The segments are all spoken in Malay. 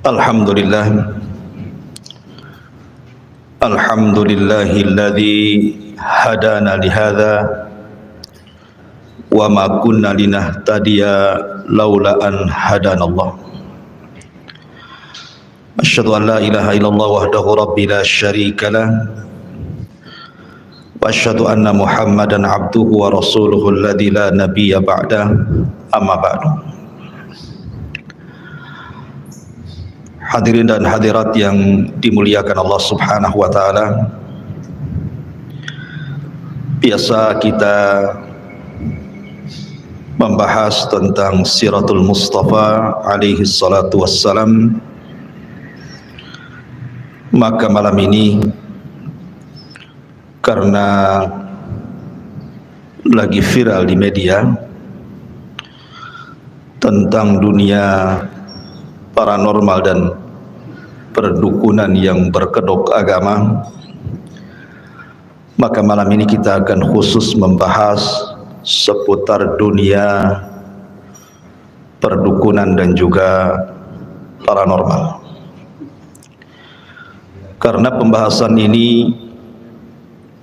Alhamdulillah, alhamdulillahilladzi hadana lihadza wa ma kunna linahtadiya laula an hadanallah. Asyhadu an la ilaha illallah wahdahu rabbi la syarika lah wa asyhadu anna Muhammadan abduhu wa rasuluhu alladzi la nabiyya ba'da, amma ba'du. Hadirin dan hadirat yang dimuliakan Allah Subhanahu wa taala. Biasa kita membahas tentang Siratul Mustafa alaihi salatu wassalam. Maka malam ini karena lagi viral di media tentang dunia paranormal dan perdukunan yang berkedok agama, maka malam ini kita akan khusus membahas seputar dunia perdukunan dan juga paranormal. Karena pembahasan ini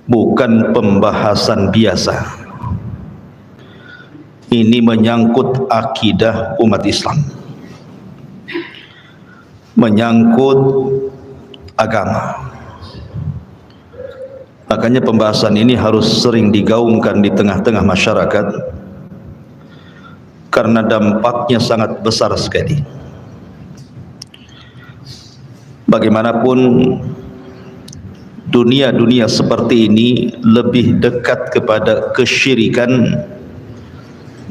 bukan pembahasan biasa. Ini menyangkut akidah umat Islam, menyangkut agama. Makanya pembahasan ini harus sering digaungkan di tengah-tengah masyarakat, karena dampaknya sangat besar sekali. Bagaimanapun dunia seperti ini lebih dekat kepada kesyirikan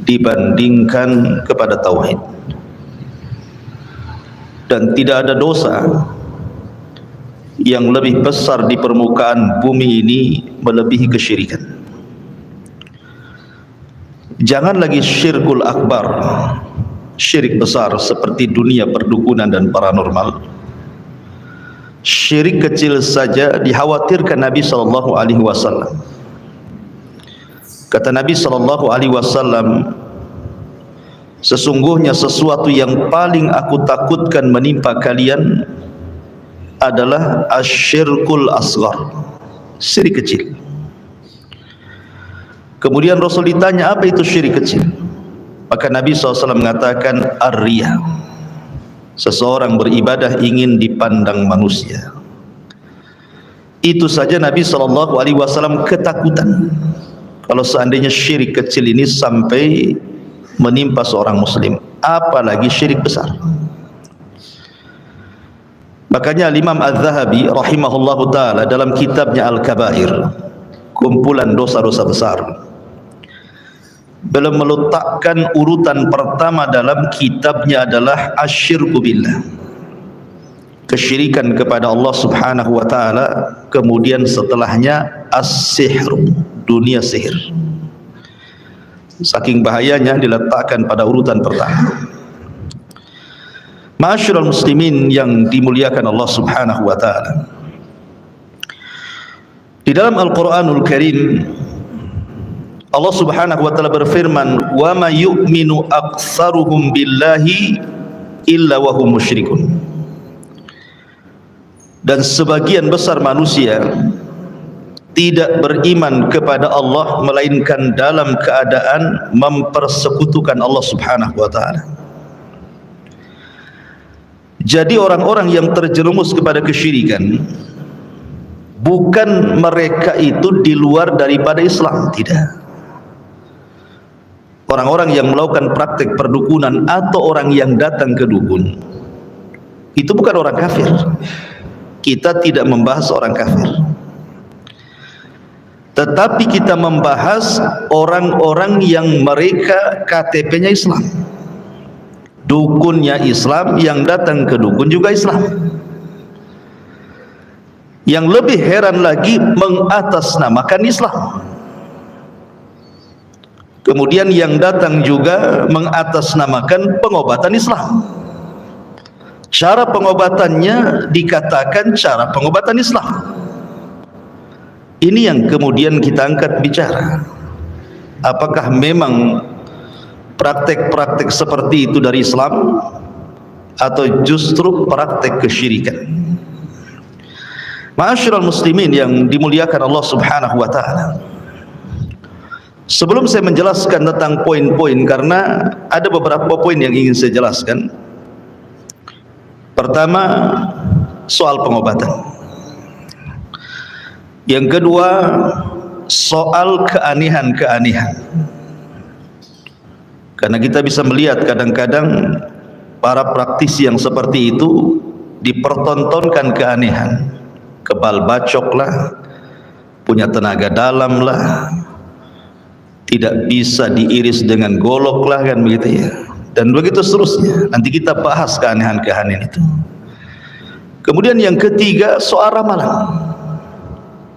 dibandingkan kepada tauhid. Dan tidak ada dosa yang lebih besar di permukaan bumi ini melebihi kesyirikan. Jangan lagi syirkul akbar, syirik besar seperti dunia perdukunan dan paranormal. Syirik kecil saja dikhawatirkan Nabi SAW. Kata Nabi SAW, sesungguhnya sesuatu yang paling aku takutkan menimpa kalian adalah asyirkul asghar, syirik kecil. Kemudian Rasul ditanya, apa itu syirik kecil? Maka Nabi SAW mengatakan, ar-riya, seseorang beribadah ingin dipandang manusia. Itu saja Nabi SAW ketakutan kalau seandainya syirik kecil ini sampai menimpa seorang muslim, apalagi syirik besar. Makanya Imam Az-Zahabi rahimahullahu taala dalam kitabnya Al-Kabair, kumpulan dosa-dosa besar, belum meletakkan urutan pertama dalam kitabnya adalah asyirku billah, kesyirikan kepada Allah Subhanahu wa taala. Kemudian setelahnya as-sihr, dunia sihir. Saking bahayanya diletakkan pada urutan pertama. Ma'asyiral muslimin yang dimuliakan Allah Subhanahu wa taala, di dalam Al-Qur'anul Karim Allah Subhanahu wa taala berfirman, "Wa ma yu'minu aktsaruhum billahi illa wa hum musyrikun." Dan sebagian besar manusia tidak beriman kepada Allah melainkan dalam keadaan mempersekutukan Allah Subhanahu wa taala. Jadi orang-orang yang terjerumus kepada kesyirikan, bukan mereka itu di luar daripada Islam, tidak. Orang-orang yang melakukan praktek perdukunan atau orang yang datang ke dukun itu bukan orang kafir. Kita tidak membahas orang kafir, tetapi kita membahas orang-orang yang mereka KTP-nya Islam, dukunnya Islam, yang datang ke dukun juga Islam. Yang lebih heran lagi, mengatasnamakan Islam. Kemudian yang datang juga mengatasnamakan pengobatan Islam. Cara pengobatannya dikatakan cara pengobatan Islam. Ini yang kemudian kita angkat bicara. Apakah memang praktek-praktek seperti itu dari Islam atau justru praktek kesyirikan. Ma'asyiral muslimin yang dimuliakan Allah Subhanahu wa taala. Sebelum saya menjelaskan tentang poin-poin, karena ada beberapa poin yang ingin saya jelaskan. Pertama, soal pengobatan. Yang kedua, soal keanehan-keanehan. Karena kita bisa melihat kadang-kadang para praktisi yang seperti itu dipertontonkan keanehan. Kebal bacok lah, punya tenaga dalam lah, tidak bisa diiris dengan golok lah, kan begitu ya, dan begitu seterusnya. Nanti kita bahas keanehan-keanehan itu. Kemudian yang ketiga, soal ramalan,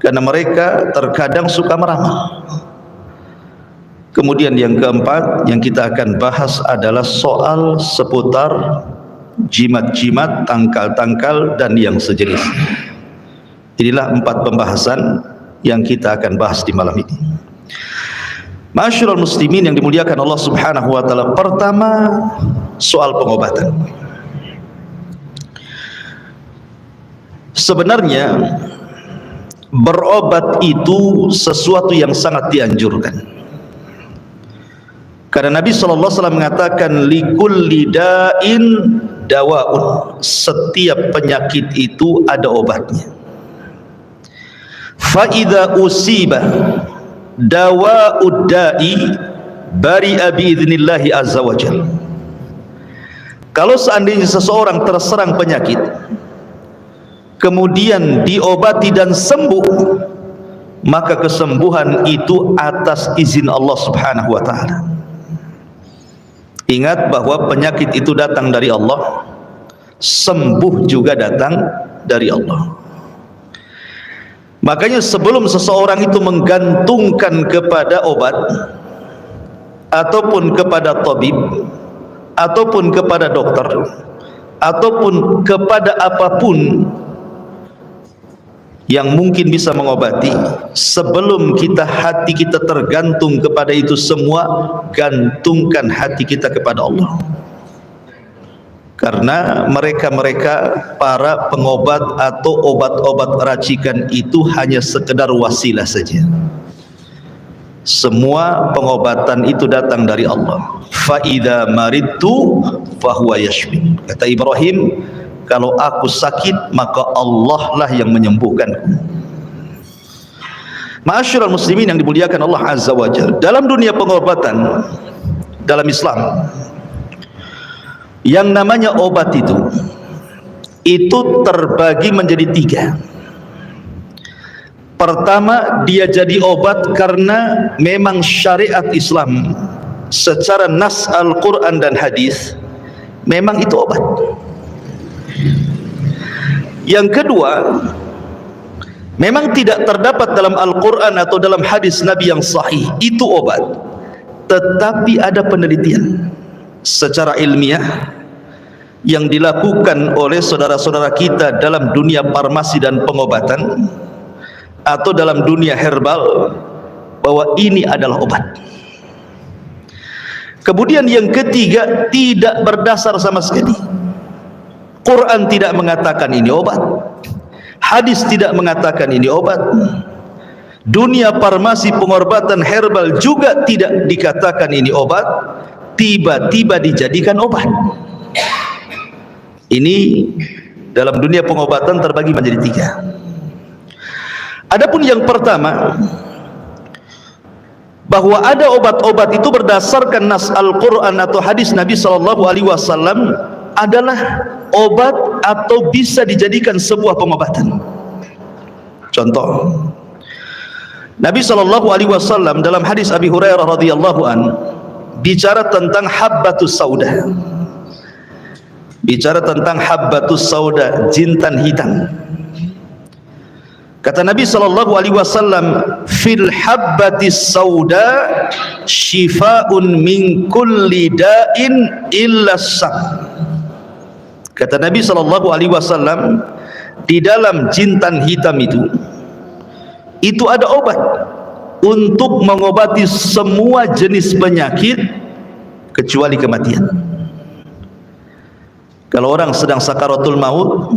karena mereka terkadang suka meramal. Kemudian yang keempat yang kita akan bahas adalah soal seputar jimat-jimat, tangkal-tangkal dan yang sejenisnya. Inilah 4 pembahasan yang kita akan bahas di malam ini. Ma'asyiral muslimin yang dimuliakan Allah Subhanahu wa taala. Pertama, soal pengobatan. Sebenarnya berobat itu sesuatu yang sangat dianjurkan. Karena Nabi sallallahu alaihi wasallam mengatakan likulli da'in dawaun. Setiap penyakit itu ada obatnya. Fa idza usiba dawa'ud da'i bari'a bi'idznillah azza wajalla. Kalau seandainya seseorang terserang penyakit kemudian diobati dan sembuh, maka kesembuhan itu atas izin Allah Subhanahu wa taala. Ingat bahwa penyakit itu datang dari Allah, sembuh juga datang dari Allah. Makanya sebelum seseorang itu menggantungkan kepada obat ataupun kepada tabib ataupun kepada dokter ataupun kepada apapun yang mungkin bisa mengobati, sebelum hati kita tergantung kepada itu semua, gantungkan hati kita kepada Allah. Karena mereka para pengobat atau obat-obat racikan itu hanya sekedar wasilah saja. Semua pengobatan itu datang dari Allah. Fa idza maridtu fahuwa yashfin. Kata Ibrahim, kalau aku sakit maka Allah lah yang menyembuhkanku. Ma'asyiral muslimin yang dimuliakan Allah Azza wa Jalla, dalam dunia pengobatan dalam Islam, yang namanya obat itu terbagi menjadi 3. Pertama, dia jadi obat karena memang syariat Islam secara nas Al-Quran dan hadis memang itu obat. Yang kedua, memang tidak terdapat dalam Al-Quran atau dalam hadis Nabi yang sahih itu obat, tetapi ada penelitian secara ilmiah yang dilakukan oleh saudara-saudara kita dalam dunia farmasi dan pengobatan atau dalam dunia herbal bahwa ini adalah obat. Kemudian yang ketiga, tidak berdasar sama sekali. Quran tidak mengatakan ini obat, hadis tidak mengatakan ini obat, dunia farmasi pengobatan herbal juga tidak dikatakan ini obat, tiba-tiba dijadikan obat. Ini dalam dunia pengobatan terbagi menjadi 3. Adapun yang pertama, bahwa ada obat-obat itu berdasarkan nas Al-Quran atau hadis Nabi SAW adalah obat atau bisa dijadikan sebuah pengobatan. Contoh, Nabi SAW dalam hadis Abi Hurairah radhiyallahu an bicara tentang habbatus sauda, bicara tentang habbatus sauda, jintan hitam. Kata Nabi SAW, fil habbatis sauda shifaun min kulli da'in illa sam. Kata Nabi SAW, di dalam jintan hitam itu ada obat untuk mengobati semua jenis penyakit kecuali kematian. Kalau orang sedang sakaratul maut,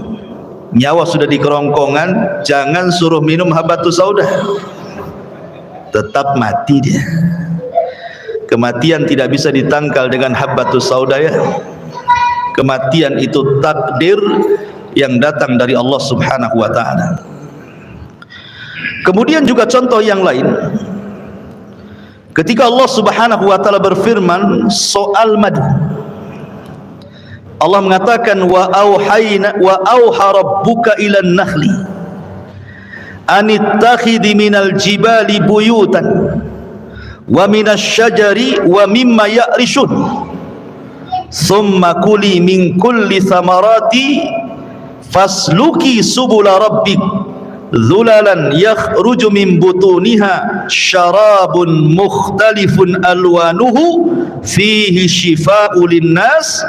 nyawa sudah di kerongkongan, jangan suruh minum habatus sauda, tetap mati dia. Kematian tidak bisa ditangkal dengan habatus sauda ya. Kematian itu takdir yang datang dari Allah Subhanahu wa ta'ala. Kemudian juga contoh yang lain, ketika Allah Subhanahu wa ta'ala berfirman soal madu, Allah mengatakan wa auha rabbuka ilan nakhli anittakhidhi minal jibali buyutan wa minas syajari wa mimma ya'rishun summa kuli min kulli thamarati fasluki subula rabbik dhulalan yakhruju min butuniha syarabun mukhtalifun alwanuhu fihi shifa'u linnas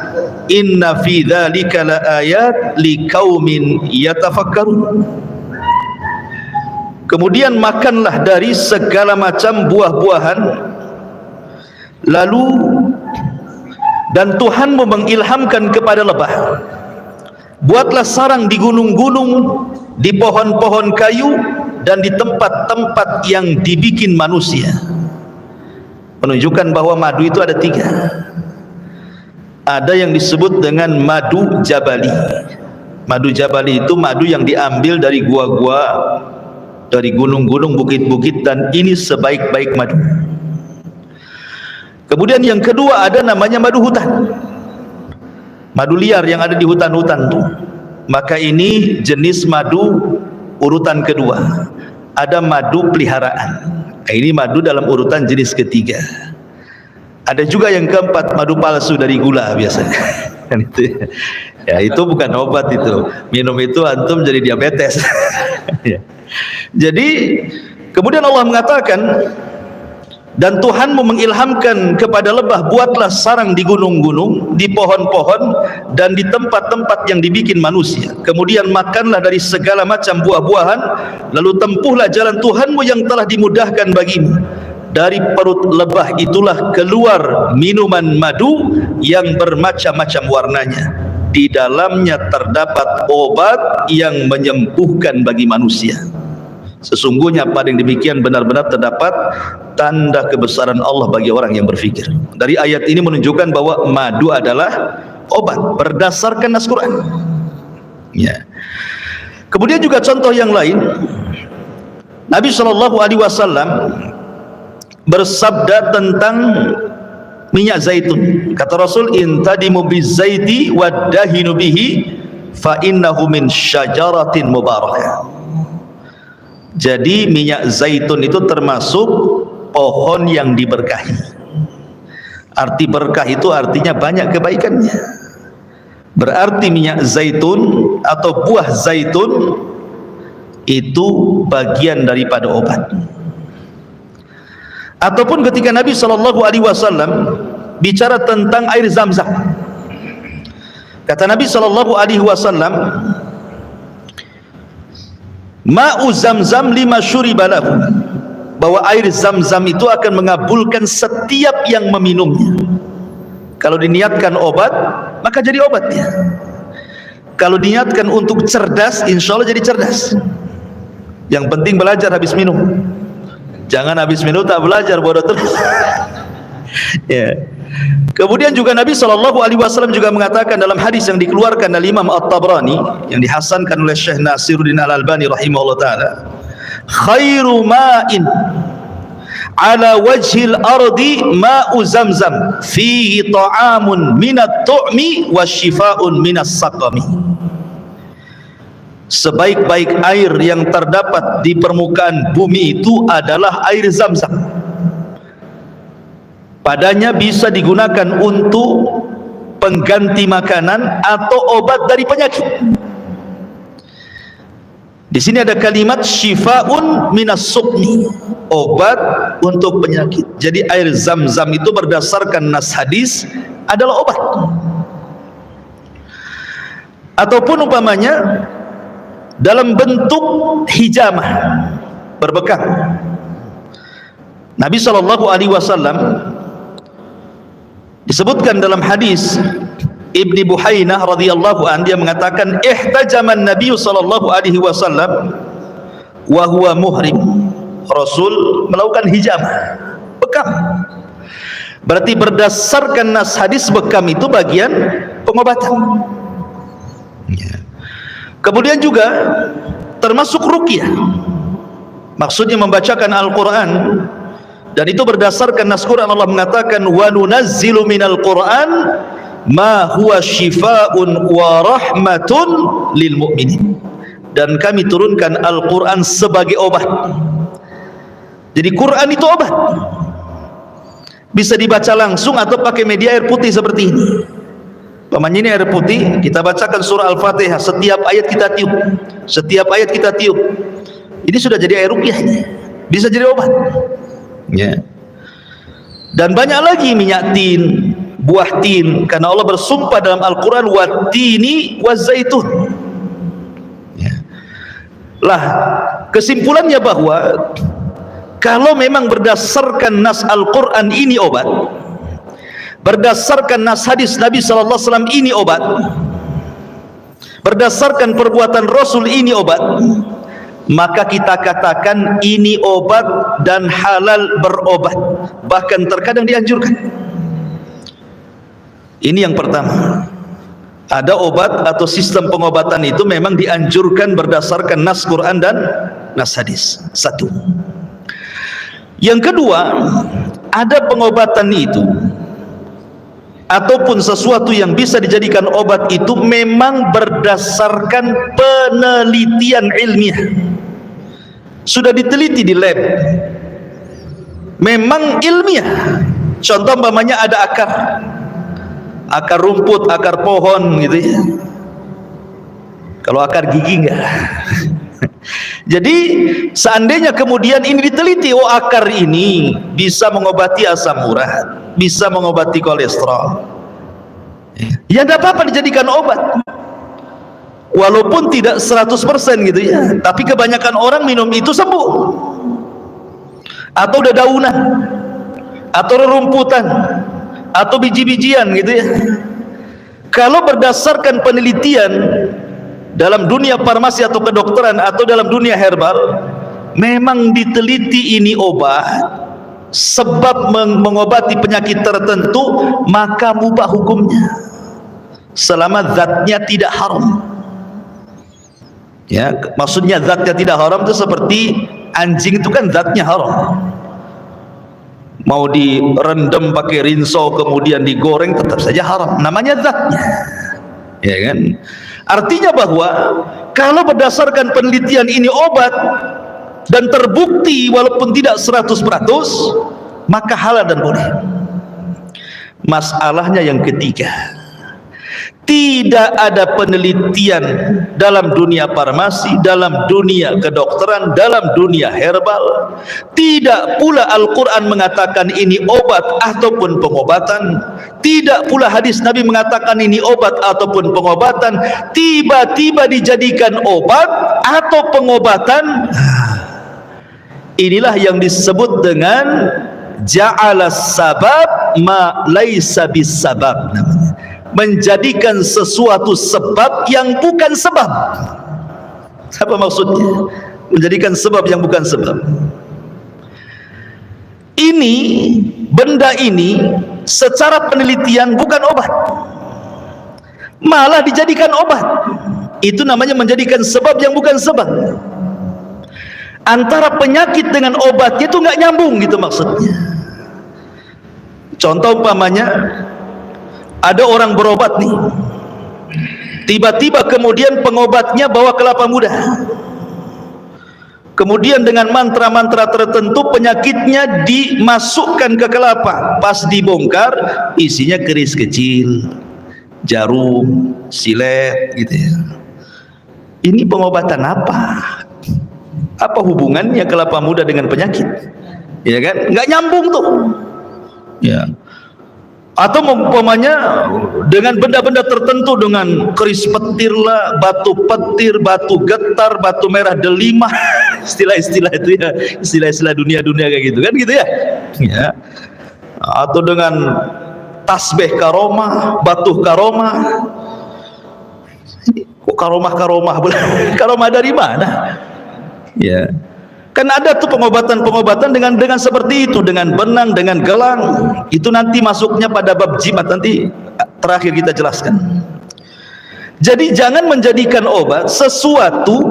inna fi dhalika la ayat liqaumin yatafakkarun. Kemudian makanlah dari segala macam buah-buahan, lalu dan Tuhanmu mengilhamkan kepada lebah, buatlah sarang di gunung-gunung, di pohon-pohon kayu, dan di tempat-tempat yang dibikin manusia. Menunjukkan bahwa madu itu ada 3. Ada yang disebut dengan madu jabali. Madu jabali itu madu yang diambil dari gua-gua, dari gunung-gunung, bukit-bukit, dan ini sebaik-baik madu. Kemudian yang kedua ada namanya madu hutan, madu liar yang ada di hutan-hutan tuh. Maka ini jenis madu urutan kedua. Ada madu peliharaan, ini madu dalam urutan jenis ketiga. Ada juga yang keempat, madu palsu dari gula biasanya. Kan itu ya, itu bukan obat, itu minum itu antum jadi diabetes. Jadi kemudian Allah mengatakan, dan Tuhanmu mengilhamkan kepada lebah, buatlah sarang di gunung-gunung, di pohon-pohon, dan di tempat-tempat yang dibikin manusia. Kemudian makanlah dari segala macam buah-buahan, lalu tempuhlah jalan Tuhanmu yang telah dimudahkan bagimu. Dari perut lebah itulah keluar minuman madu yang bermacam-macam warnanya. Di dalamnya terdapat obat yang menyembuhkan bagi manusia. Sesungguhnya pada yang demikian benar-benar terdapat tanda kebesaran Allah bagi orang yang berfikir. Dari ayat ini menunjukkan bahwa madu adalah obat berdasarkan nas Quran. Ya. Kemudian juga contoh yang lain, Nabi SAW bersabda tentang minyak zaitun. Kata Rasul, intadimu bizaiti waddahinu bihi fa innahu min syajaratin mubarakah. Jadi minyak zaitun itu termasuk pohon yang diberkahi. Arti berkah itu artinya banyak kebaikannya. Berarti minyak zaitun atau buah zaitun itu bagian daripada obat. Ataupun ketika Nabi SAW bicara tentang air Zam-Zam, kata Nabi SAW, ma'u Zam-Zam lima syuribalahu, bahwa air Zam-Zam itu akan mengabulkan setiap yang meminumnya. Kalau diniatkan obat, maka jadi obatnya. Kalau diniatkan untuk cerdas, insya Allah jadi cerdas. Yang penting belajar habis minum. Jangan habis minum tak belajar, bodoh terus. Ya. Kemudian juga Nabi SAW juga mengatakan dalam hadis yang dikeluarkan oleh Imam At-Tabrani, yang dihasankan oleh Syekh Nasiruddin Al-Albani rahimahullah ta'ala, khairu ma'in ala wajhil ardi ma'u Zamzam fihi ta'amun minat tu'mi wa shifa'un minas saqami. Sebaik-baik air yang terdapat di permukaan bumi itu adalah air Zam-Zam. Padanya bisa digunakan untuk pengganti makanan atau obat dari penyakit. Di sini ada kalimat syifa'un minas suqmi, obat untuk penyakit. Jadi air Zam-Zam itu berdasarkan nas hadis adalah obat. Ataupun umpamanya dalam bentuk hijamah, berbekam. Nabi SAW disebutkan dalam hadis Ibni Buhainah radhiyallahu an, dia mengatakan ihtajaman Nabi sallallahu alaihi wasallam wa huwa muhrim. Rasul melakukan hijamah, bekam. Berarti berdasarkan nas hadis bekam itu bagian pengobatan. Kemudian juga termasuk ruqyah, maksudnya membacakan Al-Quran, dan itu berdasarkan nas Quran. Allah mengatakan wa nunazzilu minal Quran ma huwa shifaa'un wa rahmatun lil mu'minin, dan kami turunkan Al-Quran sebagai obat. Jadi Quran itu obat, bisa dibaca langsung atau pakai media air putih seperti ini. Pamannya ini air putih, kita bacakan surah Al-Fatihah, setiap ayat kita tiup, setiap ayat kita tiup. Ini sudah jadi air ruqyah, bisa jadi obat. Ya. Dan banyak lagi minyak tin, buah tin, karena Allah bersumpah dalam Al-Quran wattini wazaitun. Ya. Lah, kesimpulannya bahwa kalau memang berdasarkan nas Al-Quran ini obat, berdasarkan nas hadis Nabi sallallahu alaihi wasallam ini obat, berdasarkan perbuatan Rasul ini obat, maka kita katakan ini obat dan halal berobat, bahkan terkadang dianjurkan. Ini yang pertama. Ada obat atau sistem pengobatan itu memang dianjurkan berdasarkan nas Quran dan nas hadis. Satu. Yang kedua, ada pengobatan itu ataupun sesuatu yang bisa dijadikan obat itu memang berdasarkan penelitian ilmiah, sudah diteliti di lab, memang ilmiah. Contoh umpamanya ada akar rumput, akar pohon gitu ya. Kalau akar gigi enggak. Jadi seandainya kemudian ini diteliti, oh akar ini bisa mengobati asam urat, bisa mengobati kolesterol, ya tidak apa-apa dijadikan obat, walaupun tidak 100% gitu ya, tapi kebanyakan orang minum itu sembuh. Atau dedaunan, atau rerumputan, atau biji-bijian gitu ya. Kalau berdasarkan penelitian dalam dunia farmasi atau kedokteran atau dalam dunia herbal, memang diteliti ini obat, sebab mengobati penyakit tertentu, maka mubah hukumnya selama zatnya tidak haram. Ya, maksudnya zatnya tidak haram itu seperti anjing itu kan zatnya haram, mau direndam pakai rinso kemudian digoreng tetap saja haram, namanya zatnya, ya kan? Artinya bahwa kalau berdasarkan penelitian ini obat dan terbukti walaupun tidak 100%, maka halal dan boleh. Masalahnya yang ketiga, tidak ada penelitian dalam dunia farmasi, dalam dunia kedokteran, dalam dunia herbal, tidak pula Al-Quran mengatakan ini obat ataupun pengobatan, tidak pula hadis Nabi mengatakan ini obat ataupun pengobatan, tiba-tiba dijadikan obat atau pengobatan. Inilah yang disebut dengan ja'ala sabab ma laisa bisabab, namanya menjadikan sesuatu sebab yang bukan sebab. Apa maksudnya? Menjadikan sebab yang bukan sebab. Ini, benda ini secara penelitian bukan obat, malah dijadikan obat. Itu namanya menjadikan sebab yang bukan sebab. Antara penyakit dengan obatnya itu nggak nyambung gitu maksudnya. Contoh umpamanya, ada orang berobat nih, tiba-tiba kemudian pengobatnya bawa kelapa muda, kemudian dengan mantra-mantra tertentu penyakitnya dimasukkan ke kelapa, pas dibongkar isinya keris kecil, jarum, silet gitu ya. Ini pengobatan apa? Apa hubungannya kelapa muda dengan penyakit? Ya kan, nggak nyambung tuh ya. Atau umpamanya dengan benda-benda tertentu, dengan keris petir lah, batu petir, batu getar, batu merah delima, istilah-istilah itu ya, istilah-istilah dunia-dunia kayak gitu kan gitu ya. Ya. Atau dengan tasbih karomah, batuh karomah. Kok karomah karomah dari mana? Ya, kan ada tuh pengobatan dengan seperti itu, dengan benang, dengan gelang. Itu nanti masuknya pada bab jimat, nanti terakhir kita jelaskan. Jadi jangan menjadikan obat sesuatu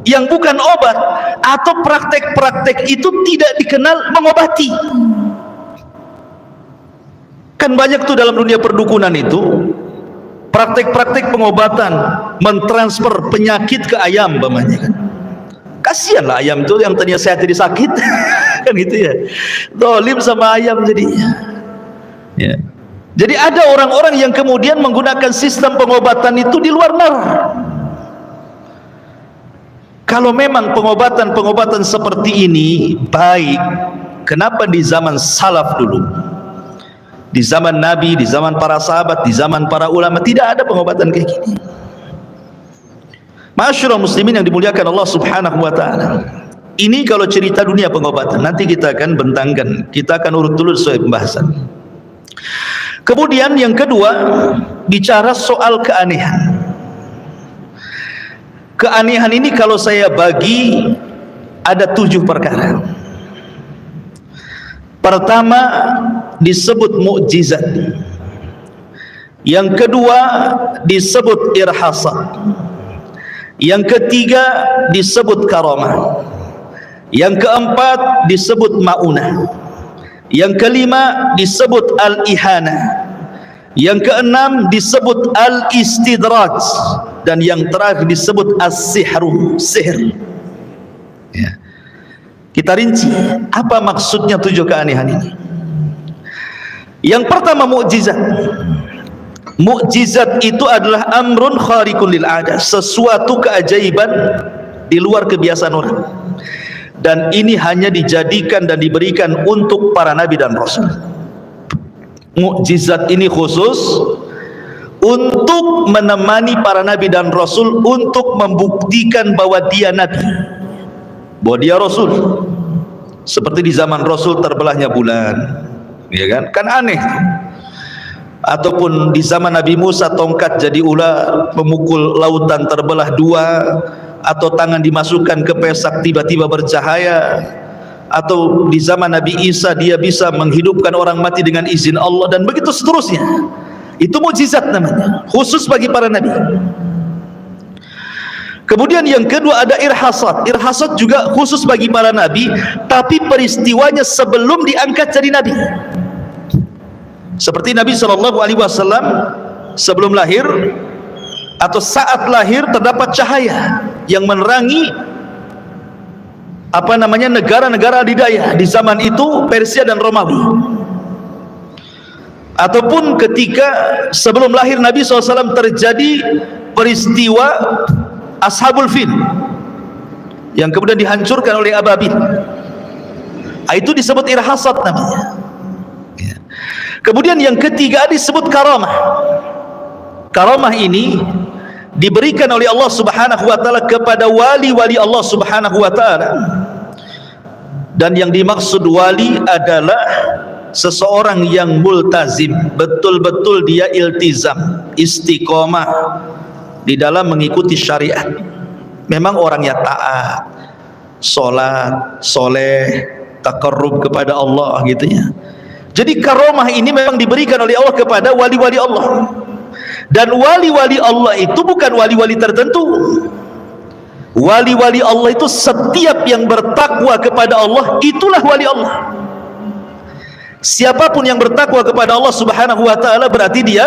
yang bukan obat, atau praktek-praktek itu tidak dikenal mengobati. Kan banyak tuh dalam dunia perdukunan itu praktek-praktek pengobatan, mentransfer penyakit ke ayam bapaknya kan. Kasihanlah ayam itu yang tadinya sehat jadi sakit. Kan gitu ya, zalim sama ayam jadinya ya. Jadi ada orang-orang yang kemudian menggunakan sistem pengobatan itu di luar nalar. Kalau memang pengobatan seperti ini baik, kenapa di zaman salaf dulu, di zaman Nabi, di zaman para sahabat, di zaman para ulama tidak ada pengobatan kayak gini? Ma'asyiral muslimin yang dimuliakan Allah Subhanahu wa taala. Ini kalau cerita dunia pengobatan, nanti kita akan bentangkan, kita akan urut dulu sesuai pembahasan. Kemudian yang kedua, bicara soal keanehan. Keanehan ini kalau saya bagi ada 7 perkara. Pertama disebut mukjizat. Yang kedua disebut irhasat. Yang ketiga disebut karamah. Yang keempat disebut maunah. Yang kelima disebut al-ihana. Yang keenam disebut al-istidraj. Dan yang terakhir disebut as-sihru, sihir ya. Kita rinci apa maksudnya 7 keanehan ini. Yang pertama mukjizat. Mukjizat itu adalah amrun khariqun lil adah, sesuatu keajaiban di luar kebiasaan orang. Dan ini hanya dijadikan dan diberikan untuk para nabi dan rasul. Mukjizat ini khusus untuk menemani para nabi dan rasul, untuk membuktikan bahwa dia nabi, bahwa dia rasul. Seperti di zaman rasul terbelahnya bulan, ya kan? Kan aneh. Ataupun di zaman Nabi Musa tongkat jadi ular, memukul lautan terbelah 2, atau tangan dimasukkan ke pesak tiba-tiba bercahaya. Atau di zaman Nabi Isa dia bisa menghidupkan orang mati dengan izin Allah, dan begitu seterusnya. Itu mukjizat namanya, khusus bagi para nabi. Kemudian yang kedua ada irhasat. Irhasat juga khusus bagi para nabi, tapi peristiwanya sebelum diangkat jadi nabi. Seperti Nabi SAW sebelum lahir atau saat lahir terdapat cahaya yang menerangi negara-negara adidaya di zaman itu, Persia dan Romawi. Ataupun ketika sebelum lahir Nabi SAW terjadi peristiwa Ashabul Fil yang kemudian dihancurkan oleh ababil. Itu disebut irhasat namanya. Kemudian yang ketiga disebut karamah. Karamah ini diberikan oleh Allah Subhanahu wa taala kepada wali-wali Allah Subhanahu wa taala. Dan yang dimaksud wali adalah seseorang yang multazim, betul-betul dia iltizam, istiqomah di dalam mengikuti syariat. Memang orangnya taat, sholat, soleh, taqarrub kepada Allah gitu ya. Jadi karamah ini memang diberikan oleh Allah kepada wali-wali Allah. Dan wali-wali Allah itu bukan wali-wali tertentu. Wali-wali Allah itu setiap yang bertakwa kepada Allah, itulah wali Allah. Siapapun yang bertakwa kepada Allah Subhanahu wa taala berarti dia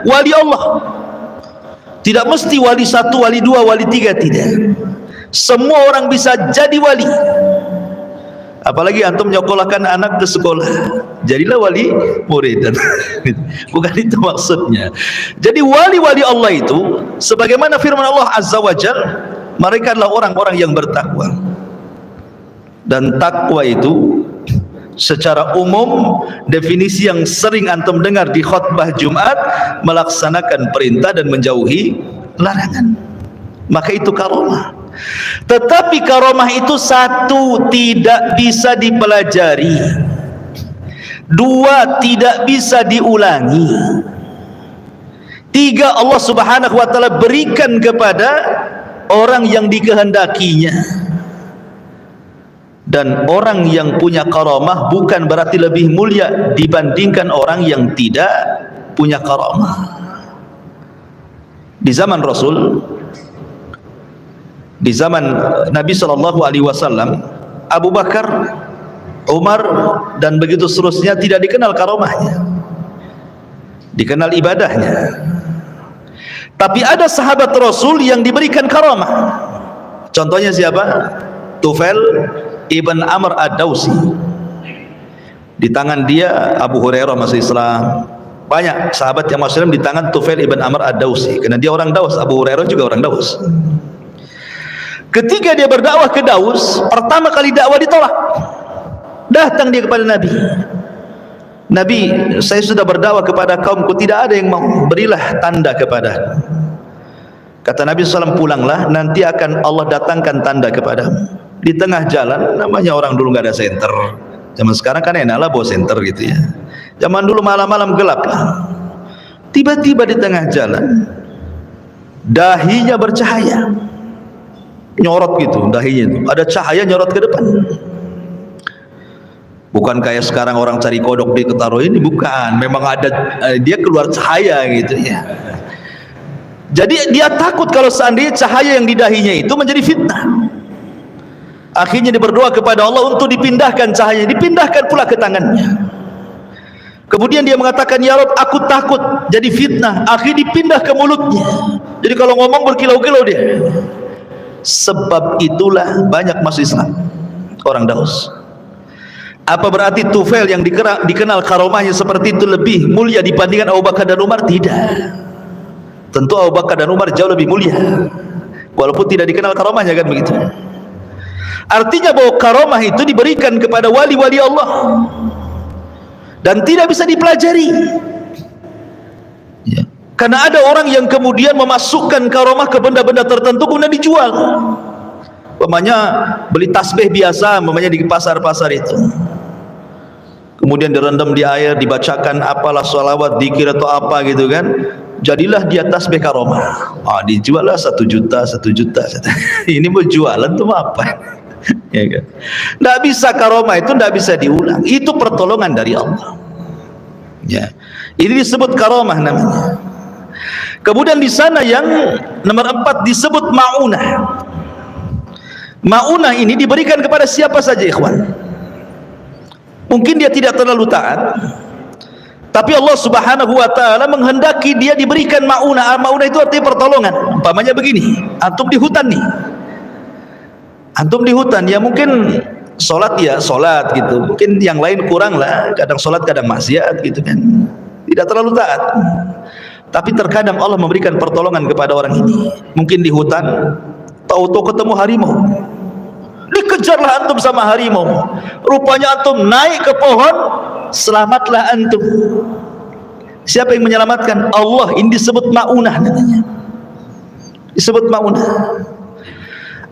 wali Allah. Tidak mesti wali 1, wali 2, wali 3, tidak. Semua orang bisa jadi wali. Apalagi antum nyokolahkan anak ke sekolah, jadilah wali murid. Bukan itu maksudnya. Jadi wali-wali Allah itu sebagaimana firman Allah Azza wa Jalla, mereka adalah orang-orang yang bertakwa. Dan takwa itu secara umum definisi yang sering antum dengar di khutbah Jumat, melaksanakan perintah dan menjauhi larangan. Maka itu karamah. Tetapi karamah itu satu, tidak bisa dipelajari. 2 tidak bisa diulangi, 3 Allah Subhanahu wa taala berikan kepada orang yang dikehendakinya. Dan orang yang punya karamah bukan berarti lebih mulia dibandingkan orang yang tidak punya karamah. Di zaman Rasul, di zaman Nabi SAW, Abu Bakar, Umar dan begitu seterusnya tidak dikenal karamahnya, dikenal ibadahnya. Tapi ada sahabat Rasul yang diberikan karamah. Contohnya siapa? Tufail ibn Amr ad-Dawsi. Di tangan dia Abu Hurairah masuk Islam. Banyak sahabat yang masuk Islam di tangan Tufail ibn Amr ad-Dawsi, karena dia orang Daus. Abu Hurairah juga orang Daus. Ketika dia berdakwah ke Daus, pertama kali dakwah ditolak. Datang dia kepada Nabi. Nabi, saya sudah berdakwah kepada kaumku, tidak ada yang mau, berilah tanda kepada. Kata Nabi SAW, pulanglah, nanti akan Allah datangkan tanda kepadamu. Di tengah jalan, namanya orang dulu nggak ada senter. Zaman sekarang kan enaklah bawa senter gitu ya. Zaman dulu malam-malam gelap lah. Tiba-tiba di tengah jalan, dahinya bercahaya, nyorot gitu dahinya itu, ada cahaya nyorot ke depan. Bukan kayak sekarang orang cari kodok di ketaruh ini, bukan, memang ada, dia keluar cahaya gitu ya. Jadi dia takut kalau seandainya cahaya yang di dahinya itu menjadi fitnah. Akhirnya dia berdoa kepada Allah untuk dipindahkan cahaya, dipindahkan pula ke tangannya. Kemudian dia mengatakan, ya Rabb, aku takut jadi fitnah. Akhirnya dipindah ke mulutnya, jadi kalau ngomong berkilau-kilau dia. Sebab itulah banyak masuk Islam orang Daus. Apa berarti Tufail yang dikenal karomahnya seperti itu lebih mulia dibandingkan Abu Bakar dan Umar? Tidak. Tentu Abu Bakar dan Umar jauh lebih mulia, walaupun tidak dikenal karomahnya, kan begitu. Artinya bahwa karomah itu diberikan kepada wali-wali Allah dan tidak bisa dipelajari ya. Karena ada orang yang kemudian memasukkan karomah ke benda-benda tertentu kemudian dijual. Umpamanya beli tasbih biasa, umpamanya di pasar-pasar itu, kemudian direndam di air, dibacakan apalah sholawat, zikir atau apa gitu kan, jadilah dia tasbih karomah. Dijual lah 1 juta, 1 juta. Ini mau jualan tuh apa? Ya kan? Nggak bisa, karomah itu nggak bisa diulang. Itu pertolongan dari Allah. Ya, ini disebut karomah namanya. Kemudian di sana yang nomor 4 disebut ma'unah. Ma'unah ini diberikan kepada siapa saja, ikhwan. Mungkin dia tidak terlalu taat, tapi Allah Subhanahu wa taala menghendaki dia diberikan ma'unah. Ma'unah itu artinya pertolongan. Umpamanya begini, antum di hutan nih. Antum di hutan ya, mungkin sholat ya sholat gitu, mungkin yang lain kurang lah, kadang sholat kadang maksiat gitu kan, tidak terlalu taat. Tapi terkadang Allah memberikan pertolongan kepada orang ini. Mungkin di hutan, tahu-tahu ketemu harimau, dikejarlah antum sama harimau, rupanya antum naik ke pohon, selamatlah antum. Siapa yang menyelamatkan? Allah. Ini disebut ma'unah namanya, disebut ma'unah.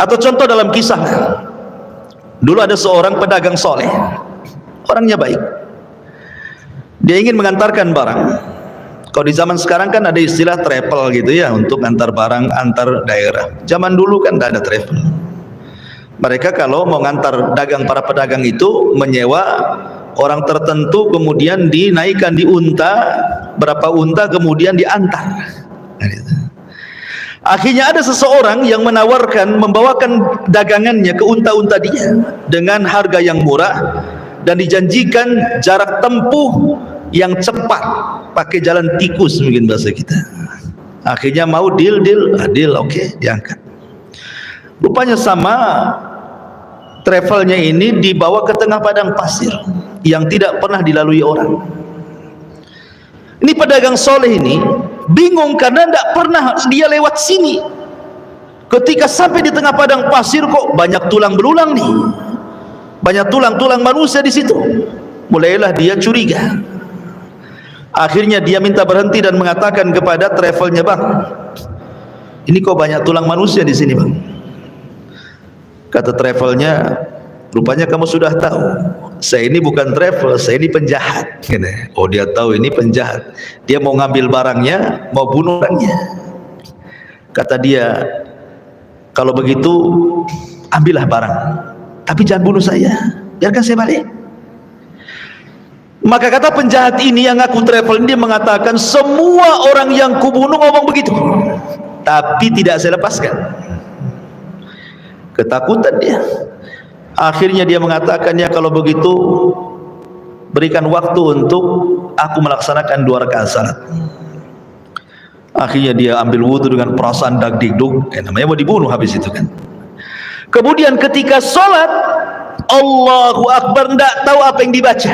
Atau contoh dalam kisah, dulu ada seorang pedagang soleh, orangnya baik, dia ingin mengantarkan barang. Kalau di zaman sekarang kan ada istilah travel gitu ya, untuk antar barang antar daerah. Zaman dulu kan tidak ada travel. Mereka kalau mau ngantar dagang, para pedagang itu menyewa orang tertentu, kemudian dinaikkan di unta, berapa unta, kemudian diantar. Nah, gitu. Akhirnya ada seseorang yang menawarkan membawakan dagangannya ke unta-unta dia dengan harga yang murah dan dijanjikan jarak tempuh yang cepat, pakai jalan tikus mungkin bahasa kita. Akhirnya mau deal, oke, diangkat. Rupanya sama travelnya ini dibawa ke tengah padang pasir yang tidak pernah dilalui orang. Ini pedagang soleh ini bingung karena tidak pernah dia lewat sini. Ketika sampai di tengah padang pasir, kok banyak tulang belulang nih, banyak tulang-tulang manusia di situ. Mulailah dia curiga. Akhirnya dia minta berhenti dan mengatakan kepada travelnya, bang, ini kok banyak tulang manusia di sini, bang? Kata travelnya, rupanya kamu sudah tahu, saya ini bukan travel, saya ini penjahat. Oh, dia tahu ini penjahat, dia mau ngambil barangnya, mau bunuh orangnya. Kata dia, kalau begitu ambillah barang, tapi jangan bunuh saya, biarkan saya balik. Maka kata penjahat ini yang ngaku travel ini, dia mengatakan, semua orang yang kubunuh ngomong begitu, tapi tidak saya lepaskan. Ketakutan dia. Akhirnya dia mengatakan, ya kalau begitu berikan waktu untuk aku melaksanakan 2 rakaat salat. Akhirnya dia ambil wudhu dengan perasaan dagdikduk, namanya mau dibunuh habis itu kan. Kemudian ketika sholat, Allahu Akbar, tidak tahu apa yang dibaca.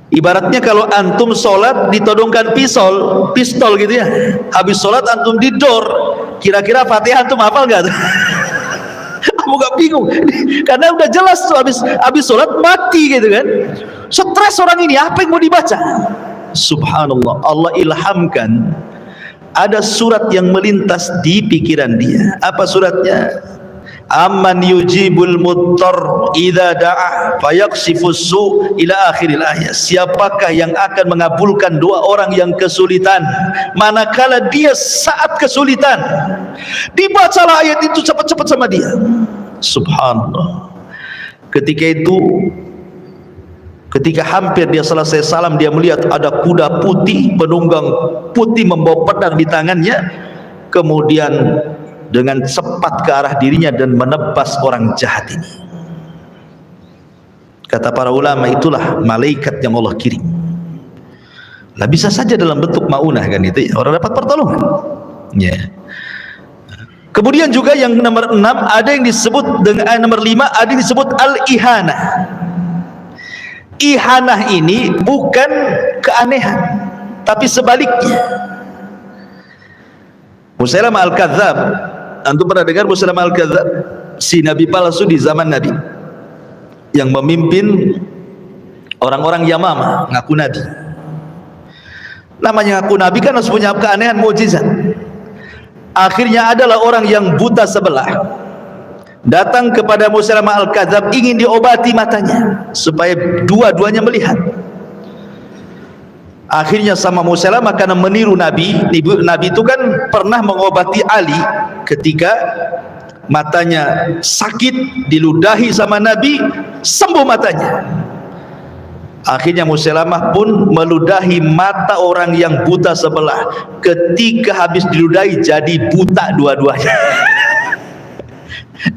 Ibaratnya kalau antum sholat ditodongkan pistol gitu ya, habis sholat antum didor, kira-kira Fatihah antum hafal gak? Kamu gak bingung karena udah jelas tuh habis sholat mati gitu kan. Stres orang ini, apa yang mau dibaca? Subhanallah, Allah ilhamkan ada surat yang melintas di pikiran dia. Apa suratnya? Amman yujibul muttar idza da'a fayaksifus su ila akhiril ayat. Siapakah yang akan mengabulkan doa orang yang kesulitan manakala dia saat kesulitan? Dibacalah ayat itu cepat-cepat sama dia. Subhanallah. Ketika hampir dia selesai salam, dia melihat ada kuda putih, penunggang putih membawa pedang di tangannya, kemudian dengan cepat ke arah dirinya dan menebas orang jahat ini. Kata para ulama, itulah malaikat yang Allah kirim. Lah bisa saja dalam bentuk maunah kan itu ya, orang dapat pertolongan. Ya. Kemudian juga yang nomor 6 ada yang disebut dengan nomor 5 ada yang disebut al-ihanah. Ihanah ini bukan keanehan, tapi sebaliknya. Musailamah al-Kadzdzab, antum pernah dengar Musailamah al-Kadzdzab? Si nabi palsu di zaman Nabi yang memimpin orang-orang Yamamah, ngaku nabi. Namanya ngaku nabi kan harus punya keanehan, mukjizat. Akhirnya adalah orang yang buta sebelah datang kepada Musailamah al-Kadzdzab, ingin diobati matanya supaya dua-duanya melihat. Akhirnya sama Musailamah karena meniru Nabi itu kan pernah mengobati Ali ketika matanya sakit, diludahi sama Nabi, sembuh matanya. Akhirnya Musailamah pun meludahi mata orang yang buta sebelah. Ketika habis diludahi jadi buta dua-duanya.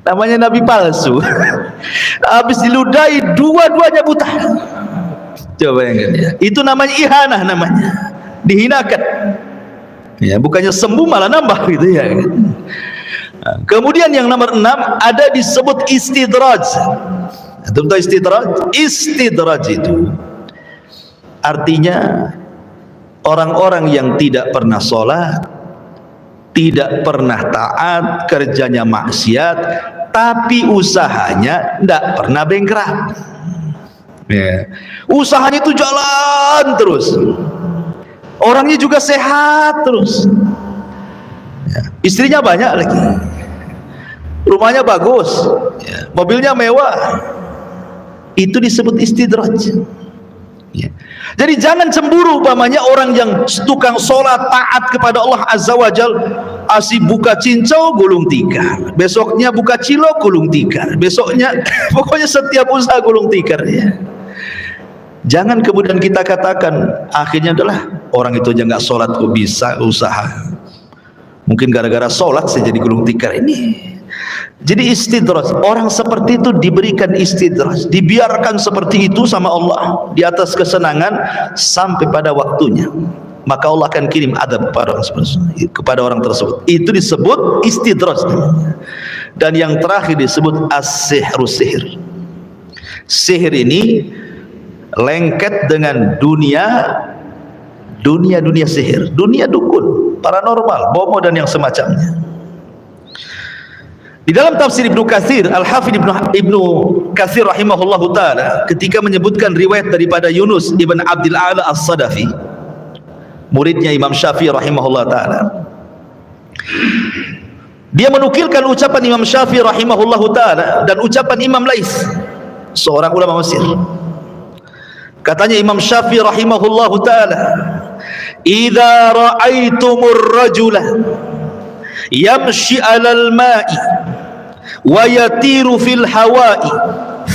Namanya nabi palsu. Habis diludahi dua-duanya buta. Coba bayangkan ya. Itu namanya ihanah, namanya dihinakan. Ya, bukannya sembuh malah nambah gitu ya. Kemudian yang nomor 6 ada disebut istidraj. Antum tahu istidraj? Istidraj itu artinya orang-orang yang tidak pernah sholat, tidak pernah taat, kerjanya maksiat, tapi usahanya tidak pernah bengkrak. Ya. Usahanya itu jalan terus, orangnya juga sehat terus, ya. Istrinya banyak lagi, rumahnya bagus, ya. Mobilnya mewah. Itu disebut istidraj. Ya. Jadi jangan cemburu umpamanya orang yang tukang sholat taat kepada Allah Azza wa Jal, asih buka cincau gulung tikar, besoknya buka cilok gulung tikar, besoknya pokoknya setiap usaha gulung tikar ya. Jangan kemudian kita katakan akhirnya adalah orang itu aja nggak sholat kok bisa usaha, mungkin gara-gara sholat saya jadi gulung tikar ini. Jadi istidraj, orang seperti itu diberikan istidraj, dibiarkan seperti itu sama Allah di atas kesenangan sampai pada waktunya, maka Allah akan kirim adab kepada orang tersebut. Itu disebut istidraj. Dan yang terakhir disebut as-sihru, sihir. Sihir ini lengket dengan dunia sihir, dunia dukun, paranormal, bomo dan yang semacamnya. Di dalam tafsir Ibnu Katsir, Al-Hafidz Ibnu Katsir rahimahullahu taala ketika menyebutkan riwayat daripada Yunus ibn Abdul A'la As-Sadafi, muridnya Imam Syafi'i rahimahullahu taala, dia menukilkan ucapan Imam Syafi'i rahimahullahu taala dan ucapan Imam Lais. seorang ulama Mesir. Katanya Imam Syafi'i rahimahullahu taala, "Idza ra'aitumur rajula yamshi 'alal ma'i wa yatiru fil hawa'i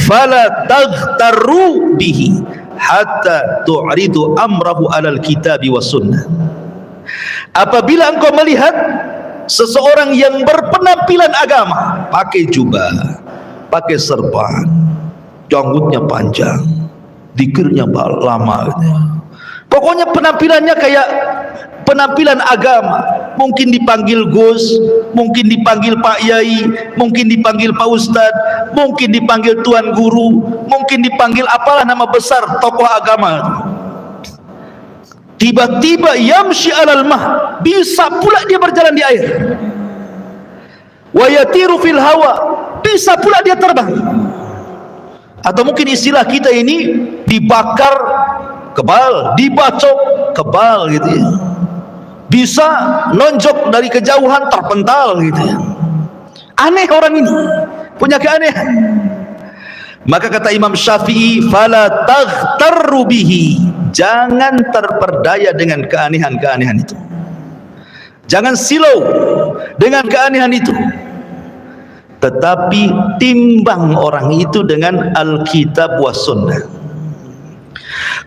fala taghtarru bihi hatta tu'ridu amrahu 'alal kitabi was sunnah." Apabila engkau melihat seseorang yang berpenampilan agama, pakai jubah, pakai serban, janggutnya panjang, zikirnya lama gitu. Pokoknya penampilannya kayak penampilan agama. Mungkin dipanggil Gus, mungkin dipanggil Pak Yai, mungkin dipanggil Pak Ustadz, mungkin dipanggil Tuan Guru, mungkin dipanggil apalah nama besar tokoh agama. Tiba-tiba yamshi alal mah, bisa pula dia berjalan di air. Wa yatiru fil hawa, bisa pula dia terbang. Atau mungkin istilah kita ini, dibakar kebal, dibacok kebal gitu ya. Bisa nonjok dari kejauhan, terpental gitu ya. Aneh orang ini, punya keanehan. Maka kata Imam Syafi'i, fala taghtarru bihi, jangan terperdaya dengan keanehan-keanehan itu, jangan silau dengan keanehan itu, tetapi timbang orang itu dengan Alkitab was sunnah.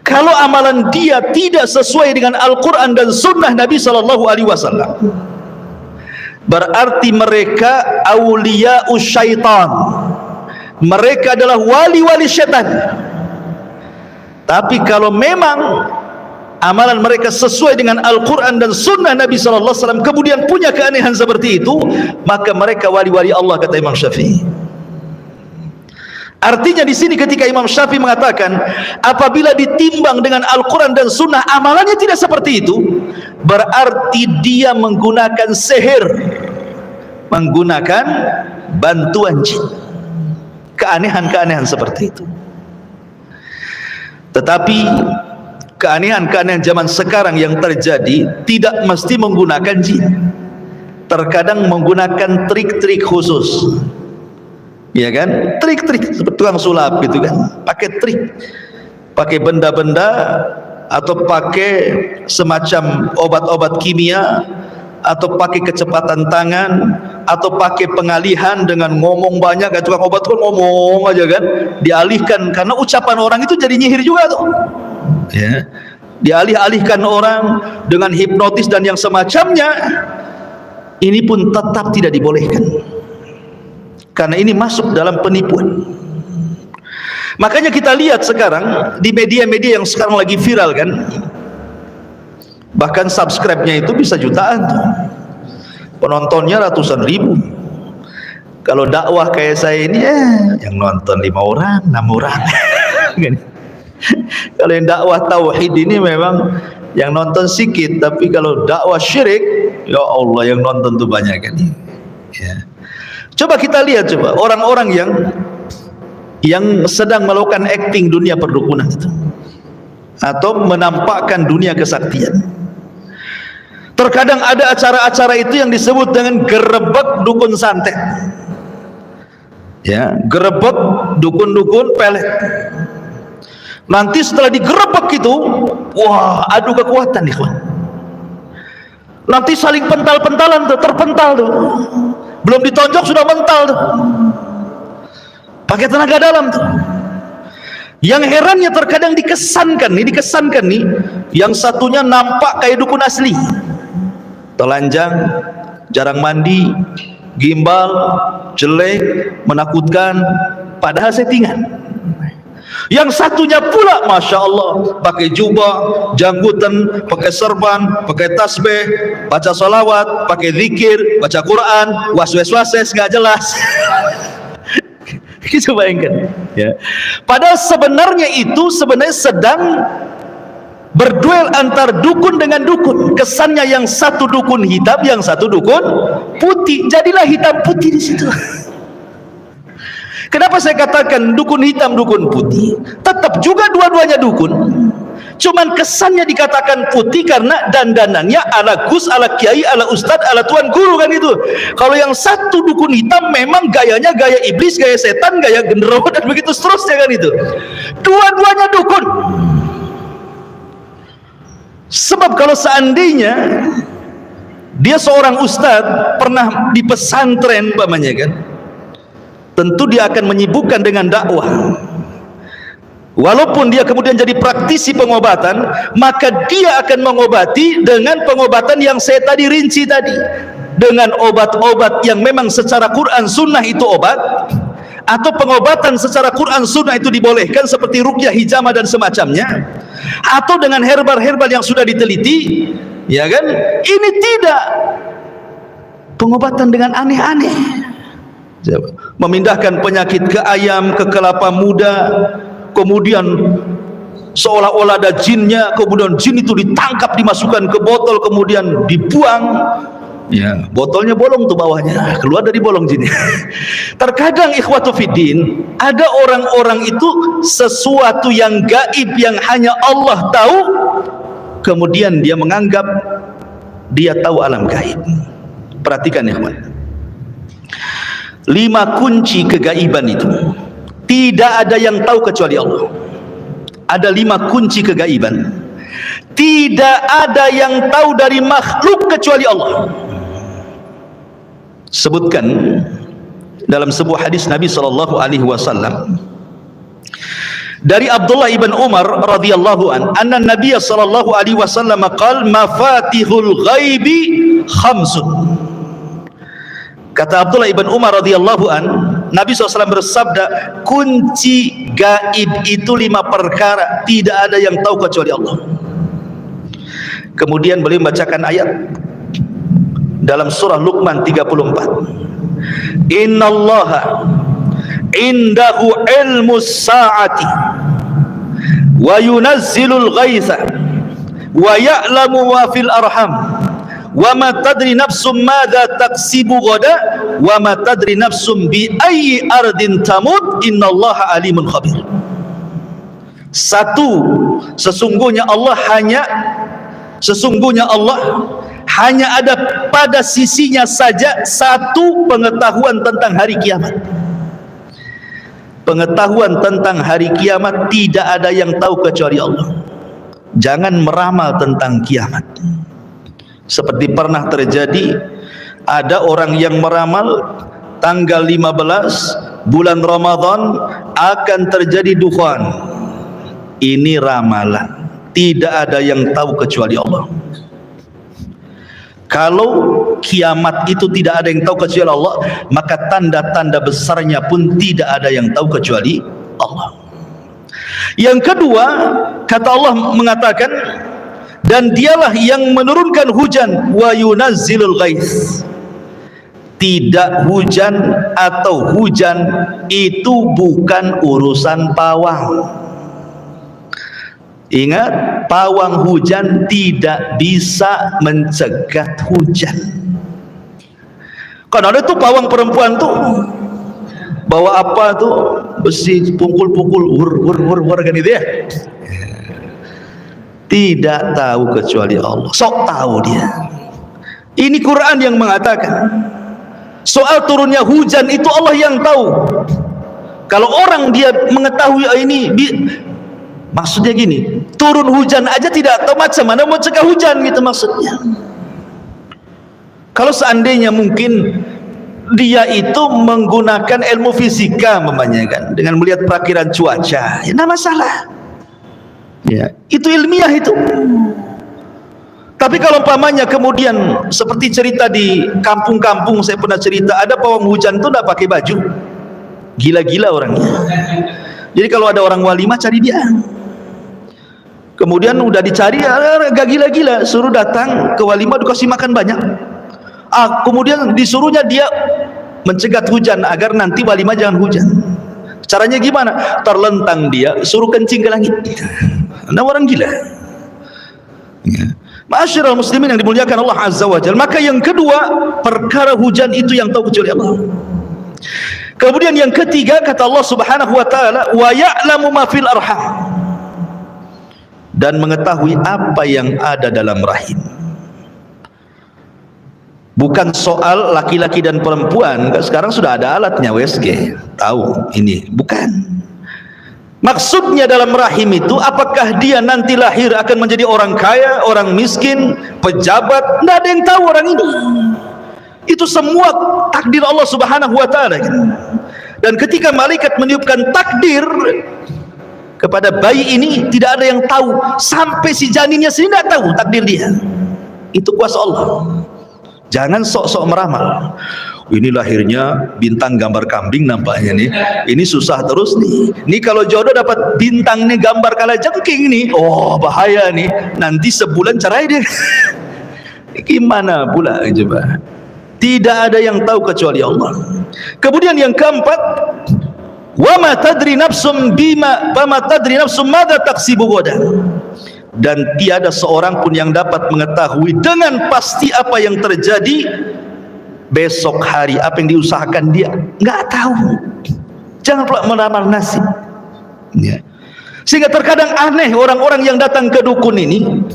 Kalau amalan dia tidak sesuai dengan Al-Quran dan sunnah Nabi SAW, berarti mereka awliya'us syaitan, mereka adalah wali-wali syaitan. Tapi kalau memang amalan mereka sesuai dengan Al-Quran dan sunnah Nabi SAW, kemudian punya keanehan seperti itu, maka mereka wali-wali Allah, kata Imam Syafi'i. Artinya di sini ketika Imam Syafi'i mengatakan apabila ditimbang dengan Al-Quran dan sunnah amalannya tidak seperti itu, berarti dia menggunakan sihir, menggunakan bantuan jin, keanehan-keanehan seperti itu. Tetapi keanehan-keanehan zaman sekarang yang terjadi tidak mesti menggunakan jin, terkadang menggunakan trik-trik khusus, ya kan, trik-trik seperti tukang sulap gitu kan, pakai trik, pakai benda-benda atau pakai semacam obat-obat kimia, atau pakai kecepatan tangan, atau pakai pengalihan dengan ngomong banyak. Kayak tukang obat kan ngomong aja kan, dialihkan karena ucapan orang itu jadi nyihir juga tuh ya, dialih-alihkan orang dengan hipnotis dan yang semacamnya. Ini pun tetap tidak dibolehkan, karena ini masuk dalam penipuan. Makanya kita lihat sekarang di media-media yang sekarang lagi viral kan, bahkan subscribe-nya itu bisa jutaan tuh, penontonnya ratusan ribu. Kalau dakwah kayak saya ini yang nonton 5 orang 6 orang kalau yang dakwah tauhid ini memang yang nonton sedikit, tapi kalau dakwah syirik, ya Allah, yang nonton tuh banyak kan ya. Coba kita lihat, coba orang-orang yang sedang melakukan acting dunia perdukunan itu, atau menampakkan dunia kesaktian. Terkadang ada acara-acara itu yang disebut dengan gerebek dukun santet ya, gerebek dukun-dukun pelet. Nanti setelah digerebek itu, wah, adu kekuatan nih kawan. Nanti saling pental-pentalan tuh, terpental tuh, belum ditonjok sudah mental tuh, pakai tenaga dalam tuh. Yang herannya terkadang dikesankan nih, yang satunya nampak kayak dukun asli, telanjang, jarang mandi, gimbal, jelek, menakutkan, padahal settingan. Yang satunya pula Masya Allah pakai jubah, janggutan, pakai serban, pakai tasbih, baca salawat, pakai zikir, baca Quran, was-was-was nggak jelas. Kita bayangkan ya. Padahal sebenarnya itu sedang berduel antar dukun dengan dukun. Kesannya yang satu dukun hitam, yang satu dukun putih. Jadilah hitam putih di situ. Kenapa saya katakan dukun hitam, dukun putih? Tetap juga dua-duanya dukun, Cuman kesannya dikatakan putih karena dandanannya ala gus, ala kiai, ala ustad, ala tuan guru kan itu. Kalau yang satu dukun hitam memang gayanya gaya iblis, gaya setan, gaya genderuwo dan begitu seterusnya kan itu. Dua-duanya dukun. Sebab kalau seandainya dia seorang ustad pernah di pesantren umpamanya kan, tentu dia akan menyibukkan dengan dakwah. Walaupun dia kemudian jadi praktisi pengobatan, maka dia akan mengobati dengan pengobatan yang saya tadi rinci tadi, dengan obat-obat yang memang secara Quran Sunnah itu obat, atau pengobatan secara Quran Sunnah itu dibolehkan seperti ruqyah, hijamah dan semacamnya, atau dengan herbal-herbal yang sudah diteliti, ya kan? Ini tidak pengobatan dengan aneh-aneh, memindahkan penyakit ke ayam, ke kelapa muda, kemudian seolah-olah ada jinnya, kemudian jin itu ditangkap, dimasukkan ke botol, kemudian dibuang, ya botolnya bolong tuh bawahnya, keluar dari bolong jinnya. Terkadang ikhwatu fiddin, ada orang-orang itu sesuatu yang gaib yang hanya Allah tahu, kemudian dia menganggap dia tahu alam gaib. Perhatikan ya, 5 kunci kegaiban itu tidak ada yang tahu kecuali Allah. Ada 5 kunci kegaiban, tidak ada yang tahu dari makhluk kecuali Allah. Sebutkan dalam sebuah hadis Nabi SAW dari Abdullah ibn Umar radhiyallahu an, anna Nabiy sallallahu alaihi wasallam qala mafatihul ghaibi khamsun. Kata Abdullah ibn Umar radhiyallahu an, Nabi SAW bersabda, kunci gaib itu 5 perkara, tidak ada yang tahu kecuali Allah. Kemudian beliau membacakan ayat dalam surah Luqman 34. Innallaha indahu ilmus sa'ati wa yunazzilul ghaitha wa ya'lamu ma fil arham wa ma tadri nafsum madza taksibu ghada wa ma tadri nafsum bi ayyi ardin tamut innallaha alimun khabir. Satu, sesungguhnya Allah hanya ada pada sisinya saja satu pengetahuan tentang hari kiamat. Pengetahuan tentang hari kiamat tidak ada yang tahu kecuali Allah. Jangan meramal tentang kiamat. Seperti pernah terjadi, ada orang yang meramal tanggal 15 bulan Ramadan akan terjadi dukhan. Ini ramalan, tidak ada yang tahu kecuali Allah. Kalau kiamat itu tidak ada yang tahu kecuali Allah, maka tanda-tanda besarnya pun tidak ada yang tahu kecuali Allah. Yang kedua, kata Allah mengatakan, dan dialah yang menurunkan hujan, wa yunazzilul ghaits. Tidak hujan atau hujan itu bukan urusan pawang. Ingat, pawang hujan tidak bisa mencegah hujan. Kan ada tuh pawang perempuan tuh bawa apa tuh, besi pukul-pukul wur kan itu ya. Tidak tahu kecuali Allah. Sok tahu dia. Ini Quran yang mengatakan soal turunnya hujan itu Allah yang tahu. Kalau orang dia mengetahui ini maksudnya gini, turun hujan aja tidak tahu macam mana mau cegah hujan gitu maksudnya. Kalau seandainya mungkin dia itu menggunakan ilmu fisika memangnya kan, dengan melihat perakiran cuaca, ya tidak masalah. Ya, itu ilmiah itu. Tapi kalau umpamanya kemudian seperti cerita di kampung-kampung, saya pernah cerita, ada pawang hujan itu tidak pakai baju, gila-gila orangnya. Jadi kalau ada orang walimah cari dia. Kemudian udah dicari, agak gila-gila, suruh datang ke walimah dikasih makan banyak. Kemudian disuruhnya dia mencegat hujan agar nanti walimah jangan hujan. Caranya gimana? Terlentang dia, suruh kencing ke langit. Nah, orang gila. Ya. Ma'asyiral muslimin yang dimuliakan Allah Azza wa Jalla. Maka yang kedua, perkara hujan itu yang tahu kecuali Allah. Kemudian yang ketiga, kata Allah Subhanahu wa taala, wa ya'lamu ma fil arham. dan mengetahui apa yang ada dalam rahim. Bukan soal laki-laki dan perempuan, sekarang sudah ada alatnya USG, tahu ini, bukan. Maksudnya dalam rahim itu, apakah dia nanti lahir akan menjadi orang kaya, orang miskin, pejabat, tidak ada yang tahu orang ini. Itu semua takdir Allah Subhanahu wa ta'ala. Dan ketika malaikat meniupkan takdir kepada bayi ini, tidak ada yang tahu, sampai si janinnya sendiri tidak tahu takdir dia. Itu kuasa Allah. Jangan sok-sok meramal. Ini lahirnya bintang gambar kambing nampaknya nih. Ini susah terus nih. Ini kalau jodoh dapat bintang nih gambar kalajengking nih. Oh bahaya nih. Nanti sebulan cerai dia. Gimana pula coba? Tidak ada yang tahu kecuali Allah. Kemudian yang keempat, wa ma tadri nafsum bima wa ma tadri nafsum madza taksibu ghadan. Dan tiada seorang pun yang dapat mengetahui dengan pasti apa yang terjadi besok hari, apa yang diusahakan dia nggak tahu. Jangan pula meramal nasib ya. Sehingga terkadang aneh orang-orang yang datang ke dukun ini,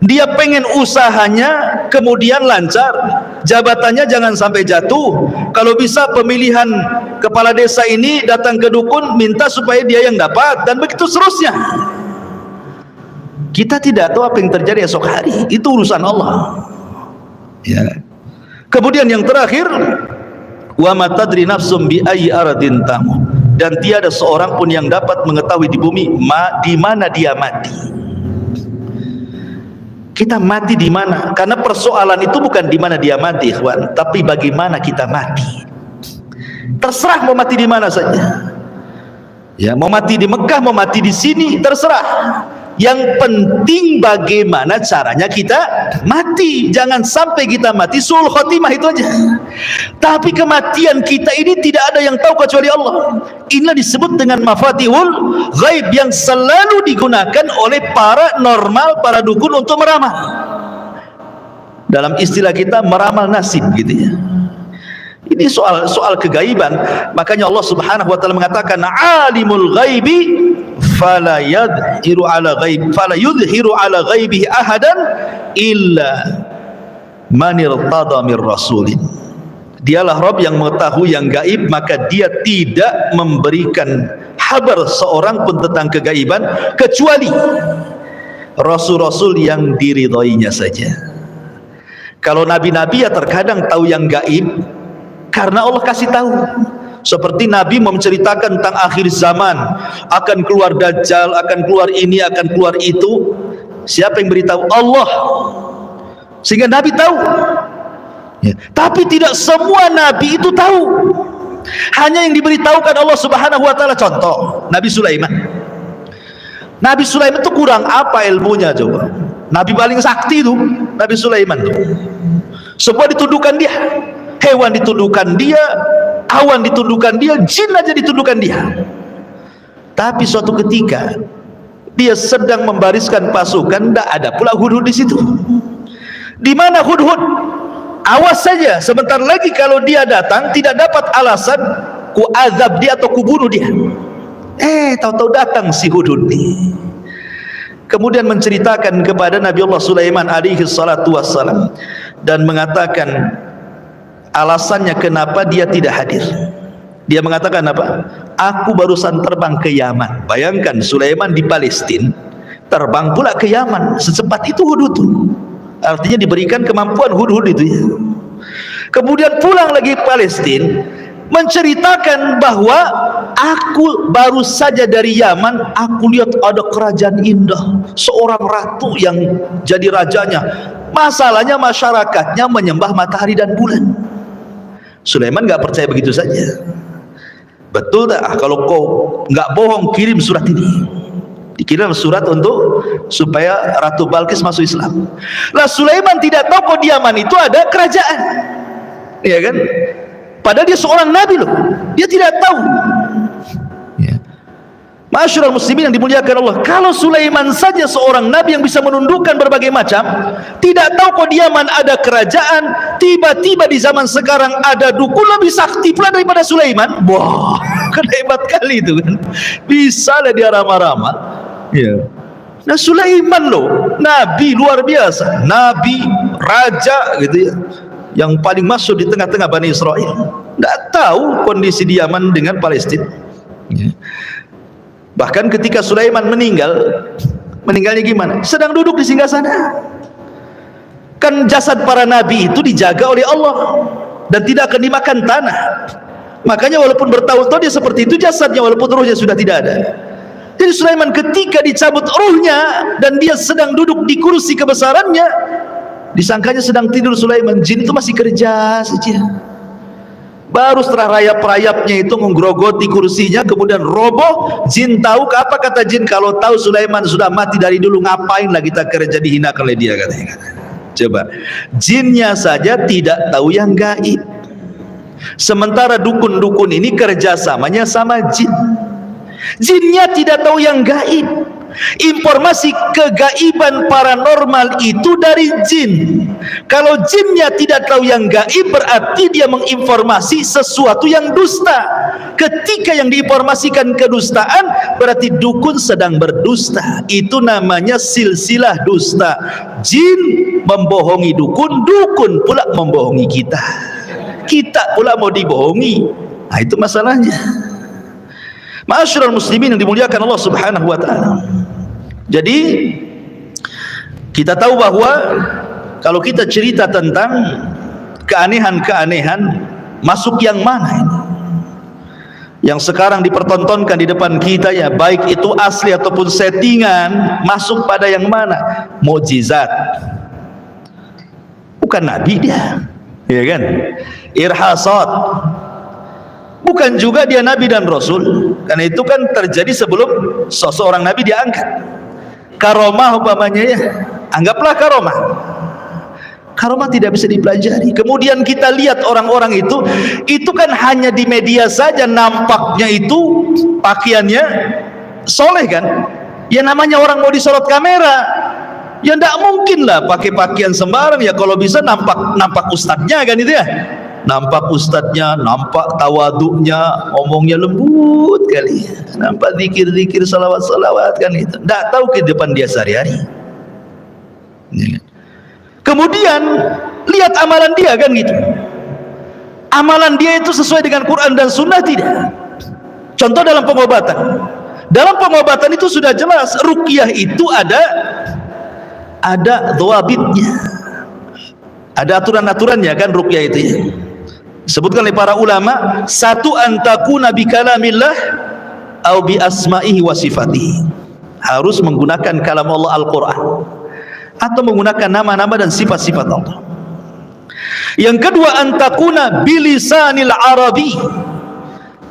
dia pengen usahanya kemudian lancar, jabatannya jangan sampai jatuh. Kalau bisa pemilihan kepala desa ini datang ke dukun minta supaya dia yang dapat, dan begitu seterusnya. Kita tidak tahu apa yang terjadi esok hari, itu urusan Allah ya. Kemudian yang terakhir, wa ma tadri nafsum bi ayyi ardin tamut, dan tiada seorang pun yang dapat mengetahui di bumi di mana dia mati. Kita mati di mana? Karena persoalan itu bukan di mana dia mati, ikhwan, tapi bagaimana kita mati. Terserah mau mati di mana saja. Ya, mau mati di Mekah, mau mati di sini, terserah. Yang penting bagaimana caranya kita mati. Jangan sampai kita mati suul khotimah, itu aja. Tapi kematian kita ini tidak ada yang tahu kecuali Allah. Inilah disebut dengan mafatihul ghaib, yang selalu digunakan oleh para normal, para dukun untuk meramal. Dalam istilah kita meramal nasib gitu ya. Ini soal kegaiban. Makanya Allah Subhanahu wa taala mengatakan alimul ghaibi fala yudhiru ala ghaibihi ahadan illa man irtada mir rasulin. Dialah Rabb yang mengetahui yang gaib, maka dia tidak memberikan kabar seorang pun tentang kegaiban kecuali rasul-rasul yang diridhoinya saja. Kalau nabi-nabi ya terkadang tahu yang gaib karena Allah kasih tahu. Seperti Nabi menceritakan tentang akhir zaman, akan keluar Dajjal, akan keluar ini, akan keluar itu. Siapa yang beritahu? Allah. Sehingga Nabi tahu ya. Tapi tidak semua Nabi itu tahu. Hanya yang diberitahukan Allah Subhanahu wa ta'ala. Contoh Nabi Sulaiman. Nabi Sulaiman itu kurang apa ilmunya coba? Nabi paling sakti itu Nabi Sulaiman tuh. Semua dituduhkan dia. Hewan dituduhkan dia, awan dituduhkan dia, jin aja dituduhkan dia. Tapi suatu ketika dia sedang membariskan pasukan, tidak ada pula Hudhud di situ. Di mana Hudhud? Awas saja, sebentar lagi kalau dia datang tidak dapat alasan, ku azab dia atau ku bunuh dia. Tahu-tahu datang si Hudhud nih. Kemudian menceritakan kepada Nabi Allah Sulaiman alaihi salatu wassalam dan mengatakan alasannya kenapa dia tidak hadir. Dia mengatakan apa? Aku barusan terbang ke Yaman. Bayangkan Sulaiman di Palestina, terbang pula ke Yaman. Secepat itu Hudhud. Artinya diberikan kemampuan Hudhud itu ya. Kemudian pulang lagi Palestina, menceritakan bahwa aku baru saja dari Yaman, aku lihat ada kerajaan indah, seorang ratu yang jadi rajanya. Masalahnya masyarakatnya menyembah matahari dan bulan. Sulaiman nggak percaya begitu saja. Betul tak? Kalau kau nggak bohong, kirim surat ini. Dikirim surat untuk supaya Ratu Balkis masuk Islam. Lah Sulaiman tidak tahu kok di Yaman itu ada kerajaan, ya kan? Padahal dia seorang nabi loh. Dia tidak tahu. Ya. Ma'asyiral muslimin yang dimuliakan Allah, kalau Sulaiman saja seorang nabi yang bisa menundukkan berbagai macam, tidak tahu kok di Yaman ada kerajaan, tiba-tiba di zaman sekarang ada dukun lebih sakti pula daripada Sulaiman. Wah, kan hebat kali itu kan. Bisa lah dia ramah-ramah. Ya. Nah, Sulaiman loh, nabi luar biasa, nabi, raja gitu ya, yang paling masuk di tengah-tengah Bani Israel. Tidak tahu kondisi di Yaman dengan Palestina. Bahkan ketika Sulaiman meninggalnya gimana? Sedang duduk di singgasana. Kan jasad para nabi itu dijaga oleh Allah dan tidak akan dimakan tanah. Makanya walaupun bertahun-tahun dia seperti itu jasadnya, walaupun ruhnya sudah tidak ada. Jadi Sulaiman ketika dicabut ruhnya dan dia sedang duduk di kursi kebesarannya, disangkanya sedang tidur Sulaiman, jin itu masih kerja saja. Baru setelah rayap-rayapnya itu menggerogoti kursinya, kemudian roboh. Jin tahu, apa kata jin? Kalau tahu Sulaiman sudah mati dari dulu, ngapain lagi kita kerja, dihinakan oleh dia, katanya. Coba, jinnya saja tidak tahu yang gaib, sementara dukun-dukun ini kerjasamanya sama jin. Jinnya tidak tahu yang gaib. Informasi kegaiban paranormal itu dari jin. Kalau jinnya tidak tahu yang gaib, berarti dia menginformasi sesuatu yang dusta. Ketika yang diinformasikan kedustaan, berarti dukun sedang berdusta. Itu namanya silsilah dusta. Jin membohongi dukun, dukun pula membohongi kita. Kita pula mau dibohongi. Nah, itu masalahnya. Ma'asyiral muslimin yang dimuliakan Allah Subhanahu wa taala. Jadi kita tahu bahwa kalau kita cerita tentang keanehan-keanehan, masuk yang mana ini? Yang sekarang dipertontonkan di depan kita ya, baik itu asli ataupun settingan, masuk pada yang mana? Mukjizat. Bukan nabi dia, ya kan? Irhasat. Bukan juga dia nabi dan rasul, karena itu kan terjadi sebelum seseorang nabi diangkat. Karomah umpamanya ya, anggaplah karomah. Karomah tidak bisa dipelajari. Kemudian kita lihat orang-orang itu kan hanya di media saja nampaknya itu pakaiannya soleh kan. Ya namanya orang mau disorot kamera, ya tidak mungkin lah pakai pakaian sembarang. Ya kalau bisa nampak ustadznya kan itu ya. Nampak ustadznya, nampak tawaduknya, omongnya lembut kali, nampak zikir-zikir, salawat-salawat kan itu. Tidak tahu kehidupan dia sehari-hari. Kemudian lihat amalan dia kan gitu. Amalan dia itu sesuai dengan Quran dan Sunnah tidak? Contoh dalam pengobatan. Dalam pengobatan itu sudah jelas, ruqyah itu ada dhawabitnya, ada aturan-aturannya kan ruqyah itu ya. Sebutkan oleh para ulama, satu antakuna bi kalamillah au bi asma'ihi wa sifatihi. Harus menggunakan kalam Allah Al-Qur'an atau menggunakan nama-nama dan sifat-sifat Allah. Yang kedua, antakuna bilisanil arabi.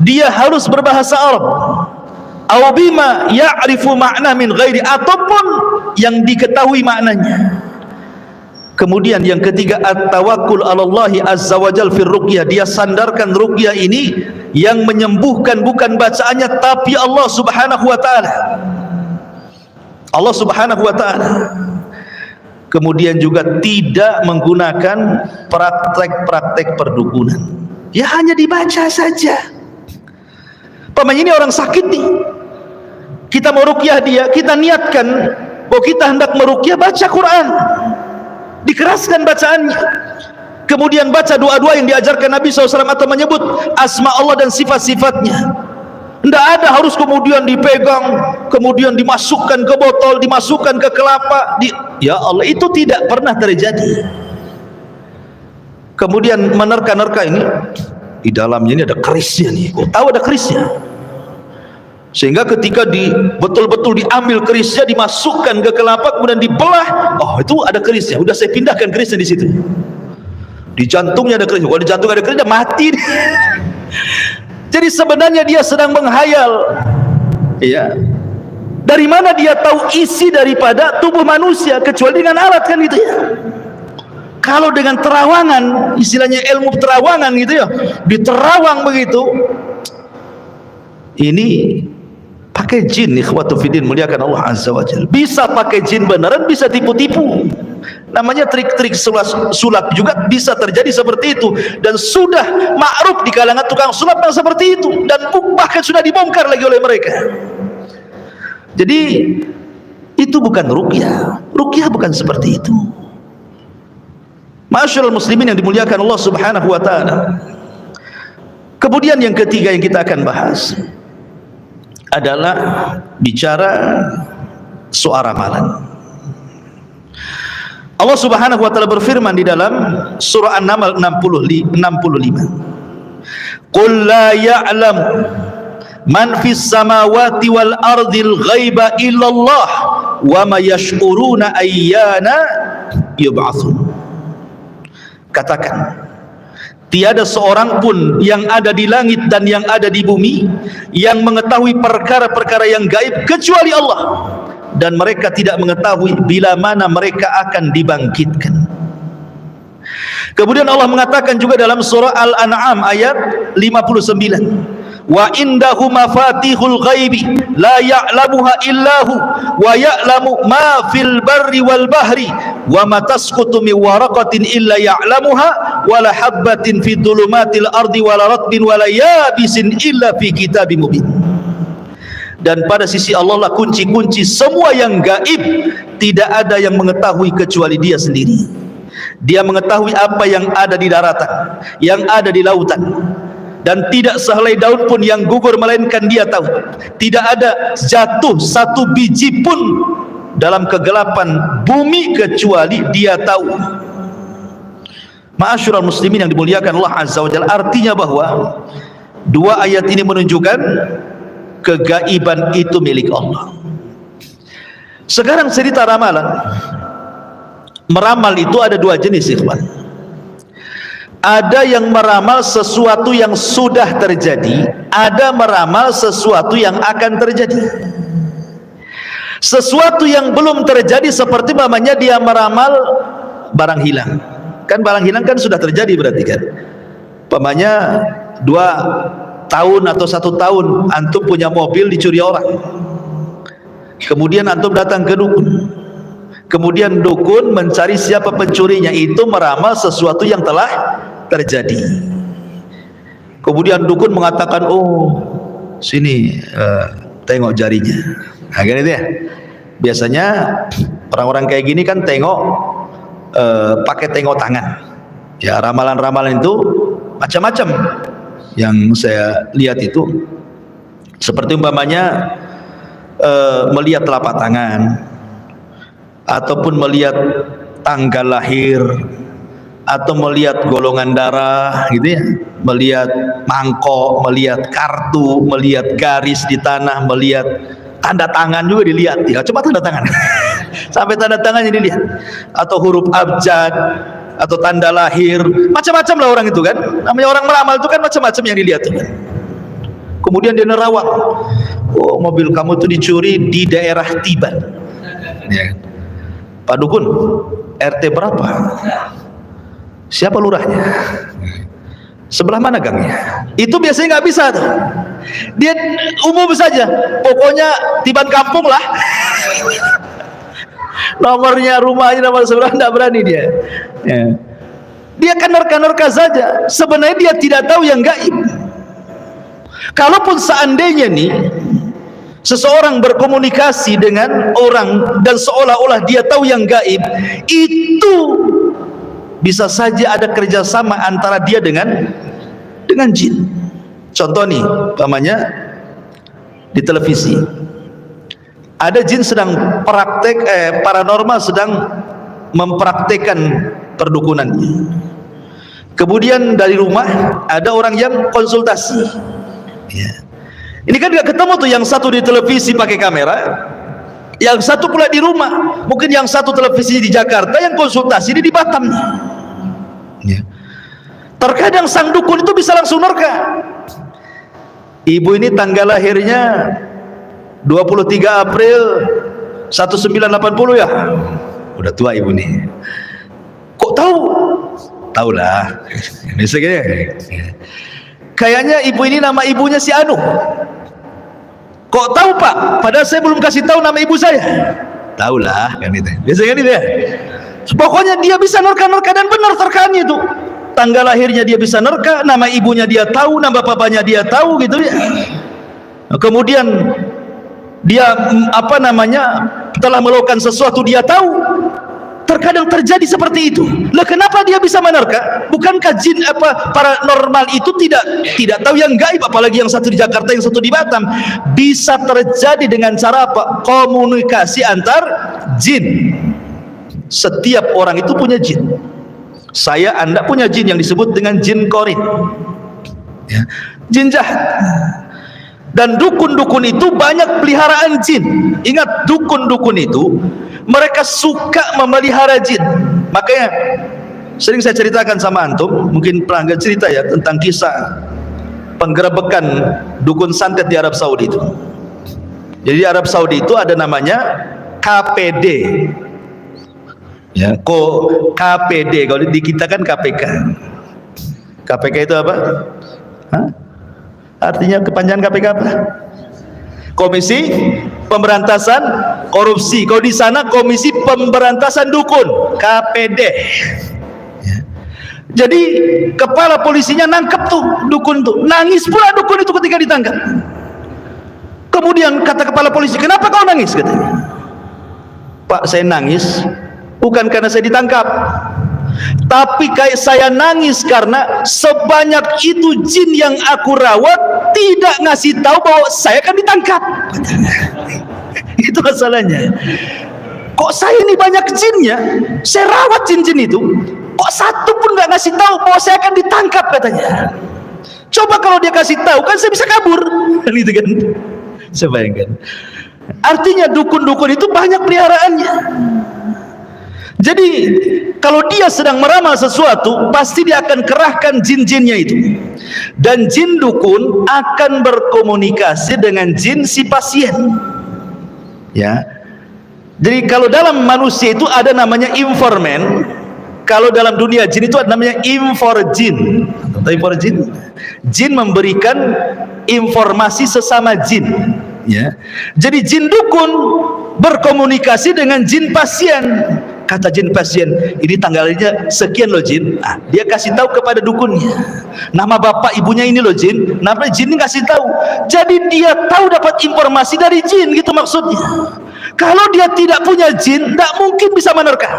Dia harus berbahasa Arab. Au bima ya'rifu ma'na min ghairi, ataupun yang diketahui maknanya. Kemudian yang ketiga, at-tawakkul 'alallahi azza wajal fir ruqyah. Dia sandarkan ruqyah ini yang menyembuhkan bukan bacaannya tapi Allah Subhanahu wa taala. Allah Subhanahu wa taala. Kemudian juga tidak menggunakan praktek-praktek perdukunan. Ya hanya dibaca saja. Pamannya ini orang sakit nih. Kita mau ruqyah dia, kita niatkan bahwa kita hendak meruqyah, baca Quran. Dikeraskan bacaannya, kemudian baca doa-doa yang diajarkan Nabi SAW atau menyebut asma Allah dan sifat-sifatnya. Tidak ada harus kemudian dipegang, kemudian dimasukkan ke botol, dimasukkan ke kelapa. Ya Allah, itu tidak pernah terjadi. Kemudian menerka-nerka ini, di dalamnya ini ada kerisnya nih. Kok tahu ada kerisnya? Sehingga ketika betul-betul diambil kerisnya, dimasukkan ke kelapa, kemudian dibelah, oh itu ada kerisnya. Udah saya pindahkan kerisnya di situ. Di jantungnya ada keris. Kalau di jantung ada kerisnya, mati. Jadi sebenarnya dia sedang menghayal. Ya. Dari mana dia tahu isi daripada tubuh manusia kecuali dengan alat kan gitu ya. Kalau dengan terawangan, istilahnya ilmu terawangan gitu ya, diterawang begitu. Ini pakai jin, ikhwatu fiddin, muliakan Allah azza wa jalla. Bisa pakai jin beneran, bisa tipu-tipu. Namanya trik-trik sulap juga bisa terjadi seperti itu, dan sudah ma'ruf di kalangan tukang sulap yang seperti itu, dan bahkan sudah dibongkar lagi oleh mereka. Jadi Itu bukan ruqyah. Ruqyah bukan seperti itu. Ma'asyiral muslimin yang dimuliakan Allah Subhanahu wa taala. Kemudian yang ketiga yang kita akan bahas adalah bicara soal ramalan. Allah Subhanahu wa taala berfirman di dalam surah An-Naml 65. Qul la ya'lamu man fis samawati wal ardil ghaiba illallah wa ma yash'uruna ayyana yub'atsun. Katakan, tiada seorang pun yang ada di langit dan yang ada di bumi yang mengetahui perkara-perkara yang gaib kecuali Allah, dan mereka tidak mengetahui bila mana mereka akan dibangkitkan. Kemudian Allah mengatakan juga dalam surah Al-An'am ayat 59, wa indahu mafatihul ghaibi la ya'lamuha illahu wa ya'lamu ma fil barri wal bahri wa ma tasqutu min waraqatin illa ya'lamuha wa la habbatin fi dhulumatil ardi wa la ratbin wa la yabisin illa fi kitabim mubin. Dan pada sisi Allah lah kunci-kunci semua yang gaib, tidak ada yang mengetahui kecuali Dia sendiri. Dia mengetahui apa yang ada di daratan, yang ada di lautan, dan tidak sehelai daun pun yang gugur melainkan Dia tahu. Tidak ada jatuh satu biji pun dalam kegelapan bumi kecuali Dia tahu. Ma'asyiral muslimin yang dimuliakan Allah Azza wa Jalla, artinya bahwa dua ayat ini menunjukkan kegaiban itu milik Allah. Sekarang cerita ramalan. Meramal itu ada dua jenis, ikhwan. Ada yang meramal sesuatu yang sudah terjadi, ada meramal sesuatu yang akan terjadi. Sesuatu yang belum terjadi seperti namanya dia meramal barang hilang. Kan barang hilang kan sudah terjadi berarti kan. Umpamanya 2 tahun atau 1 tahun antum punya mobil dicuri orang. Kemudian antum datang ke dukun. Kemudian dukun mencari siapa pencurinya, itu meramal sesuatu yang telah terjadi. Kemudian dukun mengatakan, oh sini tengok jarinya. Nah, gitu ya. Biasanya orang-orang kayak gini kan tengok pakai tengok tangan. Ya, ramalan-ramalan itu macam-macam yang saya lihat itu. Seperti umpamanya melihat telapak tangan, ataupun melihat tanggal lahir, atau melihat golongan darah gitu ya, melihat mangkok, melihat kartu, melihat garis di tanah, melihat tanda tangan juga dilihat ya, coba tanda tangan sampai tanda tangannya dilihat, atau huruf abjad, atau tanda lahir, macam-macam lah orang itu kan. Namanya orang meramal itu kan macam-macam yang dilihat tuh kan. Kemudian dia nerawang, oh mobil kamu tuh dicuri di daerah Tiban ya. Pak dukun, RT berapa? Siapa lurahnya? Sebelah mana gangnya? Itu biasanya nggak bisa tuh. Dia umum saja, pokoknya Tiban kampung lah. Nomornya, rumahnya, nomor sebelah nggak berani dia. Ya. Dia kan nerka-nerka saja. Sebenarnya dia tidak tahu yang gaib. Kalaupun seandainya nih seseorang berkomunikasi dengan orang dan seolah-olah dia tahu yang gaib, itu bisa saja ada kerjasama antara dia dengan jin. Contoh nih, umpamanya di televisi ada jin sedang praktek paranormal sedang mempraktekkan perdukunannya. Kemudian dari rumah ada orang yang konsultasi. Ya. Ini kan gak ketemu tuh, yang satu di televisi pakai kamera, yang satu pula di rumah. Mungkin yang satu televisi di Jakarta, yang konsultasi di Batam. Ya. Terkadang sang dukun itu bisa langsung nerka. Ibu ini tanggal lahirnya 23 April 1980 ya. Udah tua ibu nih. Kok tahu? Tahulah. Misalnya kayaknya ibu ini nama ibunya si Anu. Kok tahu Pak? Padahal saya belum kasih tahu nama ibu saya. Tahulah kan itu. Biasanya gitu ya. Pokoknya dia bisa nerka-nerka dan benar terkaannya itu. Tanggal lahirnya dia bisa nerka, nama ibunya dia tahu, nama bapaknya dia tahu gitu ya. Kemudian dia telah melakukan sesuatu dia tahu. Terkadang terjadi seperti itu. Lah kenapa dia bisa menerka? Bukankah jin paranormal itu tidak tahu yang gaib, apalagi yang satu di Jakarta, yang satu di Batam. Bisa terjadi dengan cara apa? Komunikasi antar jin. Setiap orang itu punya jin. Saya, Anda punya jin yang disebut dengan jin korin, ya, jin jahat. Dan dukun-dukun itu banyak peliharaan jin. Ingat, dukun-dukun itu mereka suka memelihara jin. Makanya sering saya ceritakan sama antum, mungkin pernah nggak cerita ya, tentang kisah penggerebekan dukun santet di Arab Saudi itu. Jadi di Arab Saudi itu ada namanya KPD, ya, KPD. Kalau di kita kan KPK. KPK itu apa? Hah? Artinya kepanjangan KPK apa? Komisi Pemberantasan Korupsi. Kalau di sana Komisi Pemberantasan Dukun, KPD. Ya. Jadi kepala polisinya nangkep tuh dukun tuh, nangis pula dukun itu ketika ditangkap. Kemudian kata kepala polisi, kenapa kau nangis? Katanya, Pak, saya nangis bukan karena saya ditangkap, tapi kayak saya nangis karena sebanyak itu jin yang aku rawat tidak ngasih tahu bahwa saya akan ditangkap. Itu masalahnya. Kok saya ini banyak jinnya, saya rawat jin-jin itu, kok satu pun nggak ngasih tahu bahwa saya akan ditangkap, katanya. Coba kalau dia kasih tahu, kan saya bisa kabur. Gitu kan. Saya bayangkan. Artinya dukun-dukun itu banyak peliharaannya. Jadi kalau dia sedang meramal sesuatu, pasti dia akan kerahkan jin-jinnya itu. Dan jin dukun akan berkomunikasi dengan jin si pasien. Ya. Jadi kalau dalam manusia itu ada namanya informan, kalau dalam dunia jin itu ada namanya inforjin. Tahu inforjin? Jin memberikan informasi sesama jin. Ya. Jadi jin dukun berkomunikasi dengan jin pasien. Kata jin pasien, ini tanggalnya sekian loh jin. Nah, dia kasih tahu kepada dukunnya, nama bapak ibunya ini loh jin. Nama jin ini kasih tahu. Jadi dia tahu, dapat informasi dari jin, gitu maksudnya. Kalau dia tidak punya jin, tidak mungkin bisa menerka.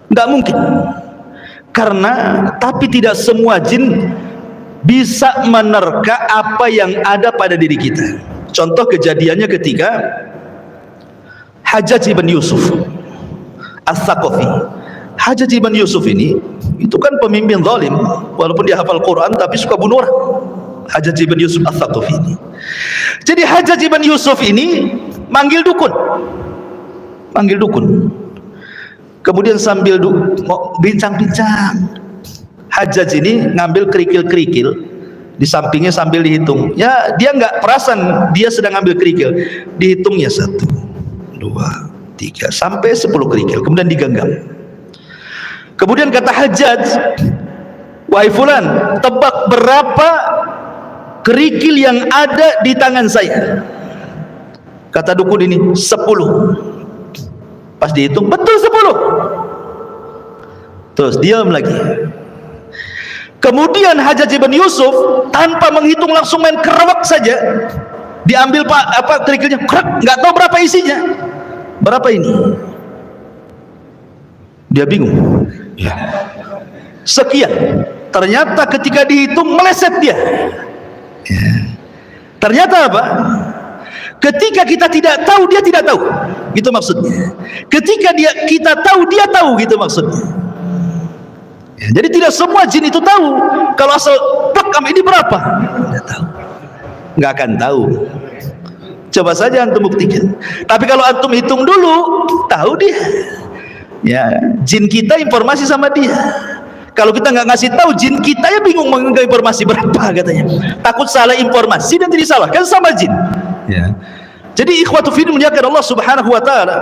Tidak mungkin. Karena tapi tidak semua jin bisa menerka apa yang ada pada diri kita. Contoh kejadiannya ketika Hajjaj ibn Yusuf As-Saqafi. Hajjaj ibn Yusuf ini itu kan pemimpin zalim, walaupun dia hafal Quran tapi suka bunuh orang. Hajjaj ibn Yusuf As-Saqafi ini. Jadi Hajjaj ibn Yusuf ini manggil dukun. Kemudian sambil bincang-bincang, Hajjaj ini ngambil kerikil-kerikil di sampingnya sambil dihitung. Ya, dia nggak perasan dia sedang ngambil kerikil. Dihitungnya 1, 2, 3 sampai 10 kerikil, kemudian digenggam. Kemudian kata Hajjaj, wahai fulan, tebak berapa kerikil yang ada di tangan saya? Kata dukun ini 10. Pas dihitung betul 10. Terus diam lagi. Kemudian Hajjaj ibn Yusuf tanpa menghitung langsung main kerewak saja, diambil kerikilnya, nggak tahu berapa isinya. Berapa ini? Dia bingung. Ya. Sekian. Ternyata ketika dihitung meleset dia. Ya. Ternyata apa? Ketika kita tidak tahu, dia tidak tahu. Gitu maksudnya. Ketika kita tahu, dia tahu, gitu maksudnya. Ya, jadi tidak semua jin itu tahu. Kalau asal pakam ini berapa? Tidak tahu. Nggak akan tahu. Coba saja antum buktikan. Tapi kalau antum hitung dulu, tahu dia. Ya, jin kita informasi sama dia. Kalau kita nggak ngasih tahu, jin kita ya bingung mengenai informasi berapa katanya. Takut salah informasi dan tidak disalahkan sama jin. Ya. Jadi ikhwatu fiddin muliakan Allah Subhanahu wa taala.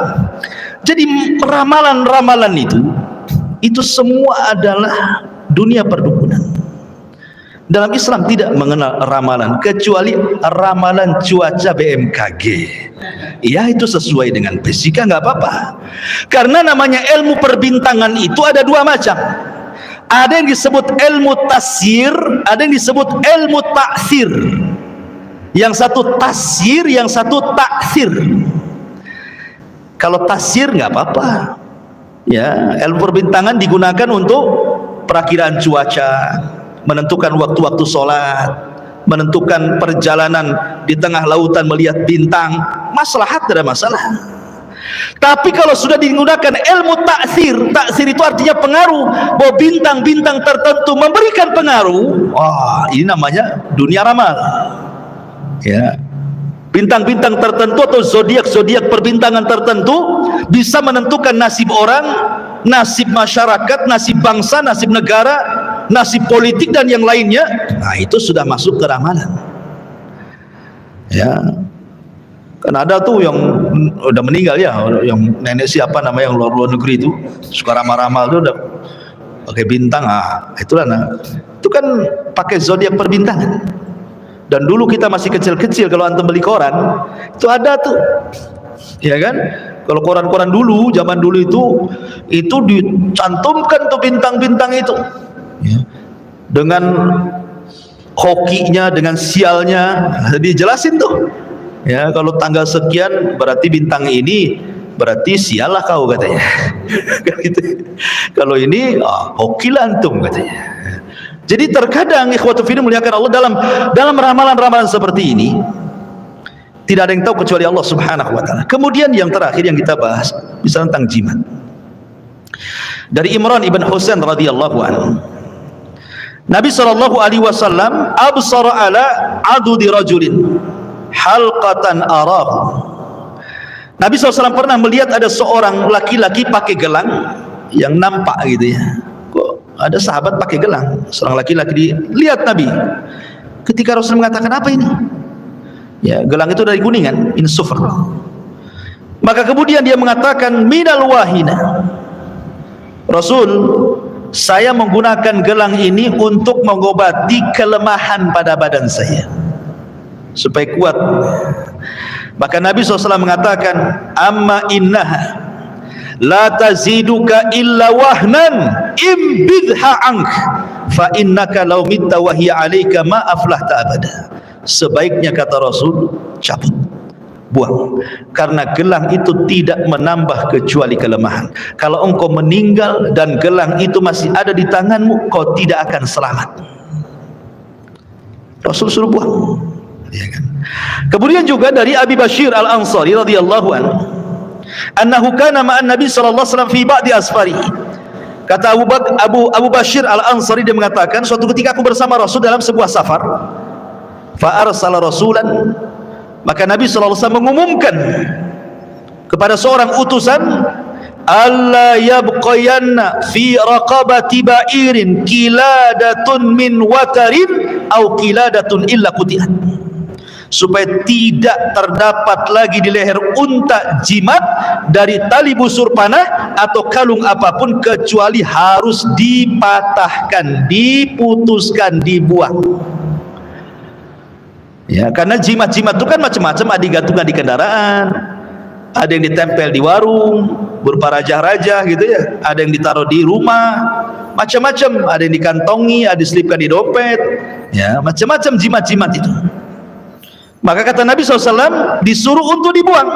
Jadi ramalan-ramalan itu semua adalah dunia perdukunan. Dalam Islam tidak mengenal ramalan kecuali ramalan cuaca BMKG. Ya, itu sesuai dengan fisika, nggak apa-apa. Karena namanya ilmu perbintangan itu ada dua macam. Ada yang disebut ilmu tasyir, ada yang disebut ilmu taksir. Yang satu tasyir, yang satu taksir. Kalau tasir nggak apa-apa. Ya, ilmu perbintangan digunakan untuk perakiraan cuaca, menentukan waktu-waktu sholat, menentukan perjalanan di tengah lautan melihat bintang, maslahat, tidak ada masalah. Tapi kalau sudah digunakan ilmu taksir itu artinya pengaruh, bahwa bintang-bintang tertentu memberikan pengaruh, wah, ini namanya dunia ramal. Ya, bintang-bintang tertentu atau zodiak perbintangan tertentu bisa menentukan nasib orang, nasib masyarakat, nasib bangsa, nasib negara, nasib politik dan yang lainnya. Nah, itu sudah masuk ke ramalan. Ya, kan ada tuh yang udah meninggal ya, yang nenek siapa namanya yang luar negeri itu suka ramal-ramal tuh udah pakai bintang. Itulah, itu kan pakai zodiak perbintangan. Dan dulu kita masih kecil-kecil, kalau antum beli koran itu ada tuh, ya kan? Kalau koran-koran dulu, zaman dulu itu dicantumkan tuh bintang-bintang itu, ya, dengan hokinya, dengan sialnya, dijelasin tuh. Ya, kalau tanggal sekian berarti bintang ini, berarti sialah kau katanya. Gitu. Kalau ini hokilah antum katanya. Jadi terkadang ikhwatu fillah muliakan Allah, dalam ramalan-ramalan seperti ini tidak ada yang tahu kecuali Allah Subhanahu wa taala. Kemudian yang terakhir yang kita bahas bisa tentang jimat. Dari Imran ibn Husain radhiyallahu anhu, Nabi sallallahu alaihi wasallam absara ala adudi rajulin halqatan arahu. Nabi SAW pernah melihat ada seorang laki-laki pakai gelang yang nampak gitu ya. Kok ada sahabat pakai gelang, seorang laki-laki lihat Nabi. Ketika Rasul mengatakan, apa ini? Ya, gelang itu dari kuningan, min sufr. Maka kemudian dia mengatakan, minal wahina. Rasul, saya menggunakan gelang ini untuk mengobati kelemahan pada badan saya, supaya kuat. Maka Nabi SAW mengatakan, amma innaha la taziduka illa wahnan imbidha ank fa innaka law mitta wa hiya alayka ma aflahta abada. Sebaiknya, kata Rasul, cabut, buang, karena gelang itu tidak menambah kecuali kelemahan. Kalau engkau meninggal dan gelang itu masih ada di tanganmu, kau tidak akan selamat. Rasul suruh buang, ya kan? Kemudian juga dari Abi Bashir Al-Ansari radhiyallahu anhu, annahu kana ma'an Nabi sallallahu alaihi wasallam fi ba'di asfari. Kata Abu Bashir Al-Ansari, dia mengatakan, suatu ketika aku bersama Rasul dalam sebuah safar. Fa arsala rasulan, maka Nabi sallallahu alaihi wasallam mengumumkan kepada seorang utusan, alla yabqayanna fi raqabati ba'irin kiladatun min watarin au kiladatun illa qutiat, supaya tidak terdapat lagi di leher unta jimat dari tali busur panah atau kalung apapun, kecuali harus dipatahkan, diputuskan, dibuang. Ya, karena jimat-jimat itu kan macam-macam, ada digantungkan di kendaraan, ada yang ditempel di warung berupa raja-raja gitu ya, ada yang ditaruh di rumah, macam-macam, ada yang dikantongi, ada diselipkan di dompet, ya, macam-macam jimat-jimat itu. Maka kata Nabi SAW, disuruh untuk dibuang.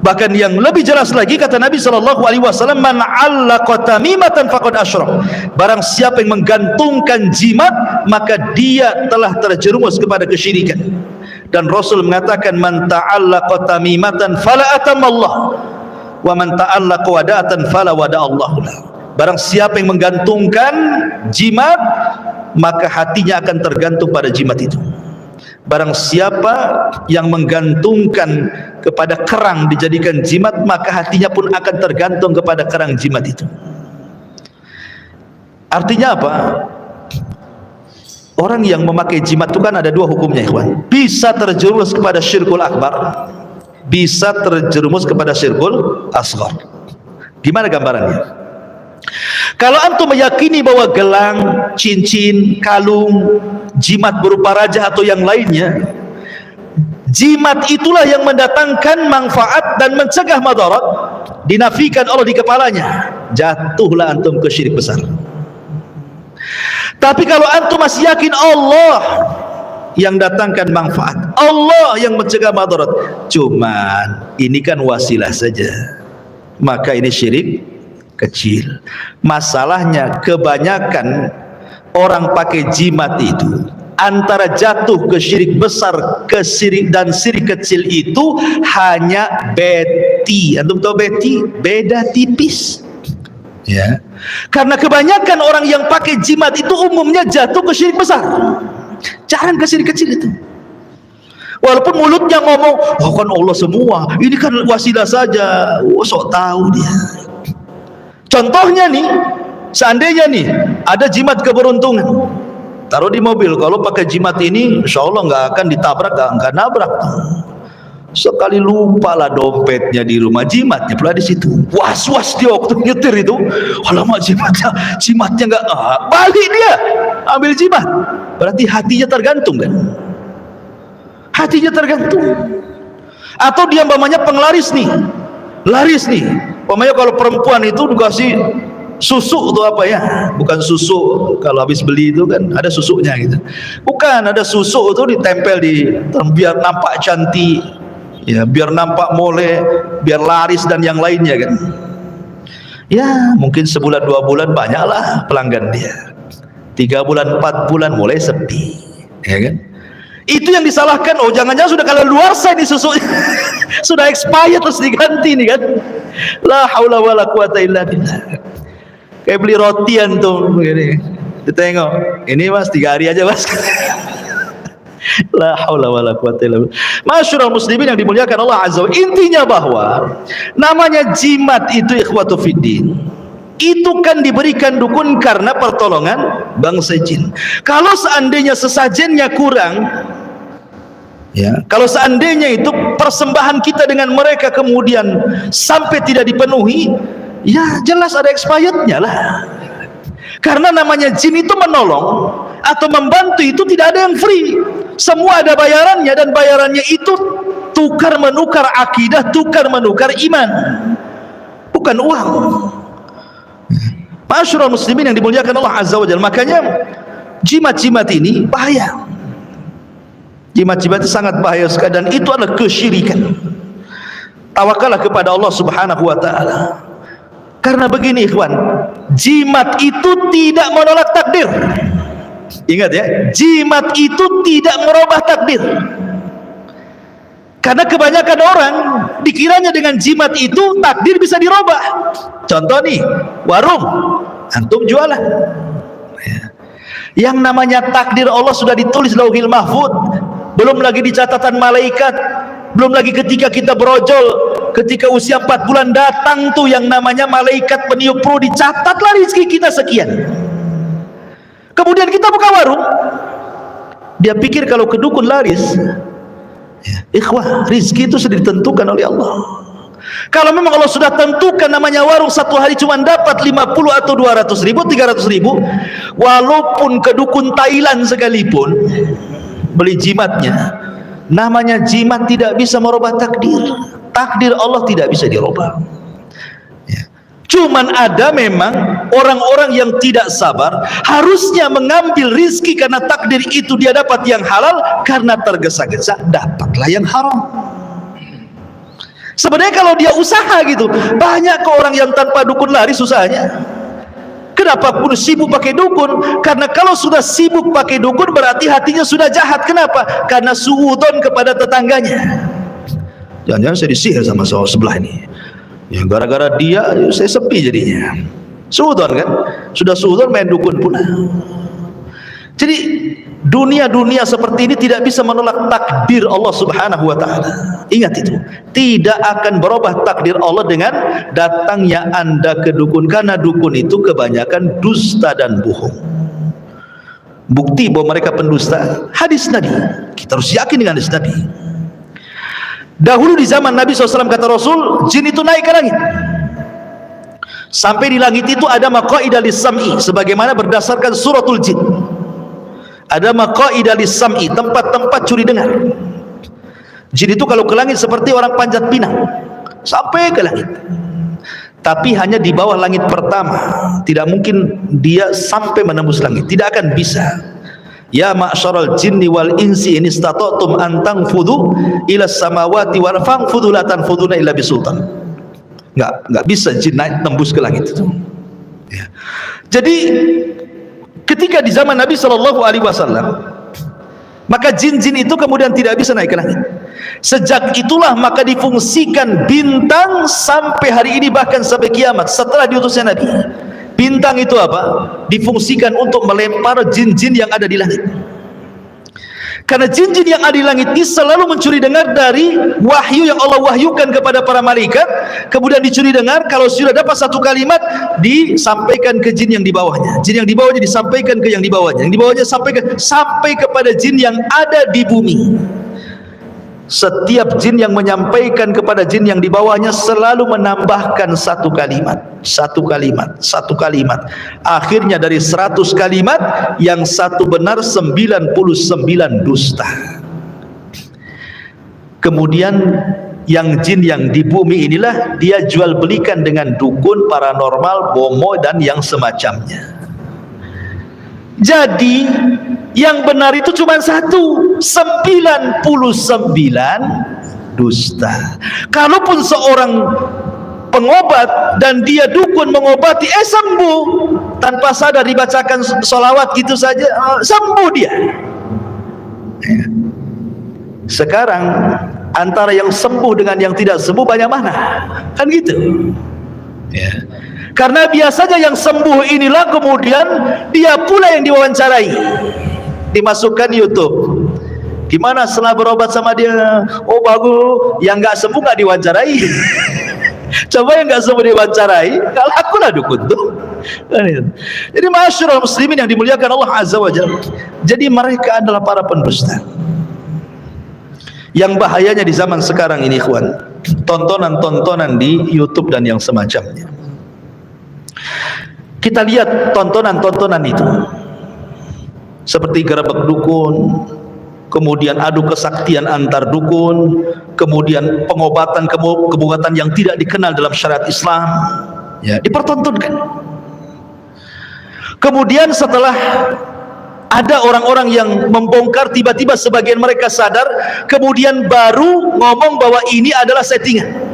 Bahkan yang lebih jelas lagi, kata Nabi SAW, man 'allaqa tamimatan faqad asyrak. Barang siapa yang menggantungkan jimat, maka dia telah terjerumus kepada kesyirikan. Dan Rasul mengatakan, man ta'allaqa tamimatan fala atamallah wa man ta'allaqa wada'atan fala wada'allahu lah. Barang siapa yang menggantungkan jimat, maka hatinya akan tergantung pada jimat itu. Barang siapa yang menggantungkan kepada kerang dijadikan jimat, maka hatinya pun akan tergantung kepada kerang jimat itu. Artinya apa? Orang yang memakai jimat itu kan ada dua hukumnya, ikhwan. Bisa terjerumus kepada syirkul akbar, bisa terjerumus kepada syirkul asghar. Gimana gambarannya? Kalau antum meyakini bahwa gelang, cincin, kalung, jimat berupa raja atau yang lainnya, jimat itulah yang mendatangkan manfaat dan mencegah madarat, dinafikan Allah di kepalanya, jatuhlah antum ke syirik besar. Tapi kalau antum masih yakin Allah yang datangkan manfaat, Allah yang mencegah madarat. Cuman ini kan wasilah saja, maka ini syirik kecil. Masalahnya kebanyakan orang pakai jimat itu antara jatuh ke syirik besar ke syirik dan syirik kecil itu hanya beti. Antum tahu beti? Beda tipis. Ya. Karena kebanyakan orang yang pakai jimat itu umumnya jatuh ke syirik besar, jangan ke syirik kecil itu. Walaupun mulutnya ngomong, oh kan Allah semua, ini kan wasilah saja. Oh, sok tahu dia. Contohnya nih, seandainya nih ada jimat keberuntungan, taruh di mobil. Kalau pakai jimat ini, insya Allah nggak akan ditabrak, nggak nabrak. Sekali lupa lah dompetnya di rumah, jimatnya pula di situ. Was-was dia waktu nyetir itu. Alamak, jimatnya nggak, balik dia ambil jimat. Berarti hatinya tergantung kan? Hatinya tergantung. Atau dia umpamanya penglaris nih, laris nih. Umpamanya kalau perempuan itu dikasih susu atau apa ya, bukan susu kalau habis beli itu kan ada susunya gitu. Bukan, ada susu itu ditempel biar nampak cantik. Ya, biar nampak mole, biar laris dan yang lainnya kan. Ya, mungkin sebulan 2 bulan banyaklah pelanggan dia. 3 bulan 4 bulan mulai sepi, ya kan? Itu yang disalahkan. Oh, jangan-jangan sudah kadaluarsa ini susu. Sudah expired terus diganti nih kan. La haula wala quwata illa billah. Kayak beli rotian tuh begini. Ditengok, ini Mas 3 hari aja Mas. La haula wala quwata illa billah. Masyarul muslimin yang dimuliakan Allah Azza wa Jalla, intinya bahwa namanya jimat itu ikhwatu fiddin, itu kan diberikan dukun karena pertolongan bangsa jin. Kalau seandainya sesajennya kurang, ya, kalau seandainya itu persembahan kita dengan mereka kemudian sampai tidak dipenuhi, ya jelas ada expirednya lah. Karena namanya jin itu menolong atau membantu itu tidak ada yang free, semua ada bayarannya, dan bayarannya itu tukar menukar akidah, tukar menukar iman, bukan uang. Masyarul muslimin yang dimuliakan Allah Azza wa Jalla, makanya jimat-jimat ini bahaya. Jimat-jimat itu sangat bahaya sekali, dan itu adalah kesyirikan. Tawakallah kepada Allah Subhanahu wa taala. Karena begini ikhwan, jimat itu tidak menolak takdir. Ingat ya, jimat itu tidak merubah takdir. Karena kebanyakan orang dikiranya dengan jimat itu takdir bisa dirubah. Contoh nih, warung, antum jualan. Yang namanya takdir Allah sudah ditulis Lauhil Mahfud, belum lagi di catatan malaikat, belum lagi ketika kita berojol, ketika usia 4 bulan datang tuh yang namanya malaikat peniup ruh, dicatatlah rezeki kita sekian. Kemudian kita buka warung, dia pikir kalau ke dukun laris. Ya, ikhwah, rizki itu sudah ditentukan oleh Allah. Kalau memang Allah sudah tentukan namanya warung satu hari cuma dapat 50 atau 200 ribu, 300 ribu, walaupun ke dukun Thailand sekalipun beli jimatnya, namanya jimat tidak bisa merubah takdir. Takdir Allah tidak bisa dirubah. Cuman ada memang orang-orang yang tidak sabar, harusnya mengambil rizki karena takdir itu dia dapat yang halal, karena tergesa-gesa dapatlah yang haram. Sebenarnya kalau dia usaha gitu, banyak ke orang yang tanpa dukun laris usahanya. Kenapa pun sibuk pakai dukun? Karena kalau sudah sibuk pakai dukun berarti hatinya sudah jahat. Kenapa? Karena suudon kepada tetangganya. Jangan-jangan saya disihir sama sebelah ini. Ya, gara-gara dia saya sepi jadinya. Suudon kan? Sudah suudon main dukun pula. Jadi dunia-dunia seperti ini tidak bisa menolak takdir Allah Subhanahu wa taala. Ingat itu. Tidak akan berubah takdir Allah dengan datangnya Anda ke dukun, karena dukun itu kebanyakan dusta dan bohong. Bukti bahwa mereka pendusta, hadis Nabi. Kita harus yakin dengan hadis Nabi. Dahulu di zaman Nabi SAW, kata Rasul, jin itu naik ke langit. Sampai di langit itu ada maqaidah lis-sam'i, sebagaimana berdasarkan suratul jin. Ada maqaidah lis-sam'i, tempat-tempat curi dengar. Jin itu kalau ke langit seperti orang panjat pinang, sampai ke langit. Tapi hanya di bawah langit pertama. Tidak mungkin dia sampai menembus langit, tidak akan bisa. ya ma'syaral jinni wal insi in istata'tum an tanfudhu ila samawati wal fanfudhu la tanfudhuna illa bisultan. Enggak bisa jin naik tembus ke langit itu. Ya. Jadi ketika di zaman Nabi sallallahu alaihi wasallam, maka jin-jin itu kemudian tidak bisa naik ke langit. Sejak itulah maka difungsikan bintang sampai hari ini, bahkan sampai kiamat setelah diutusnya Nabi. Bintang itu apa? Difungsikan untuk melempar jin-jin yang ada di langit. Karena jin-jin yang ada di langit ini selalu mencuri dengar dari wahyu yang Allah wahyukan kepada para malaikat. Kemudian dicuri dengar, kalau sudah dapat satu kalimat disampaikan ke jin yang di bawahnya. Jin yang di bawahnya disampaikan ke yang di bawahnya. Yang di bawahnya sampai kepada jin yang ada di bumi. Setiap jin yang menyampaikan kepada jin yang di bawahnya selalu menambahkan satu kalimat. Akhirnya dari 100 kalimat yang satu benar, 99 dusta. Kemudian yang jin yang di bumi inilah dia jual belikan dengan dukun, paranormal, bomo dan yang semacamnya. Jadi yang benar itu cuma satu, 99 dusta. Kalaupun seorang pengobat dan dia dukun mengobati, sembuh tanpa sadar, dibacakan sholawat gitu saja, sembuh dia. Sekarang antara yang sembuh dengan yang tidak sembuh banyak mana? Kan gitu ya. Karena biasanya yang sembuh inilah kemudian dia pula yang diwawancarai, dimasukkan YouTube. Gimana setelah berobat sama dia? Oh bagus. Yang nggak sembuh nggak diwawancarai. Coba yang nggak sembuh diwawancarai, nggak laku lah dukun tuh. Jadi masyarakat muslimin yang dimuliakan Allah Azza wa Jalla, jadi mereka adalah para pendusta. Yang bahayanya di zaman sekarang ini, ikhwan, tontonan-tontonan di YouTube dan yang semacamnya. Kita lihat tontonan-tontonan itu seperti gerebek dukun, kemudian adu kesaktian antar dukun, kemudian pengobatan yang tidak dikenal dalam syariat Islam, ya, dipertontonkan. Kemudian setelah ada orang-orang yang membongkar, tiba-tiba sebagian mereka sadar, kemudian baru ngomong bahwa ini adalah settingan.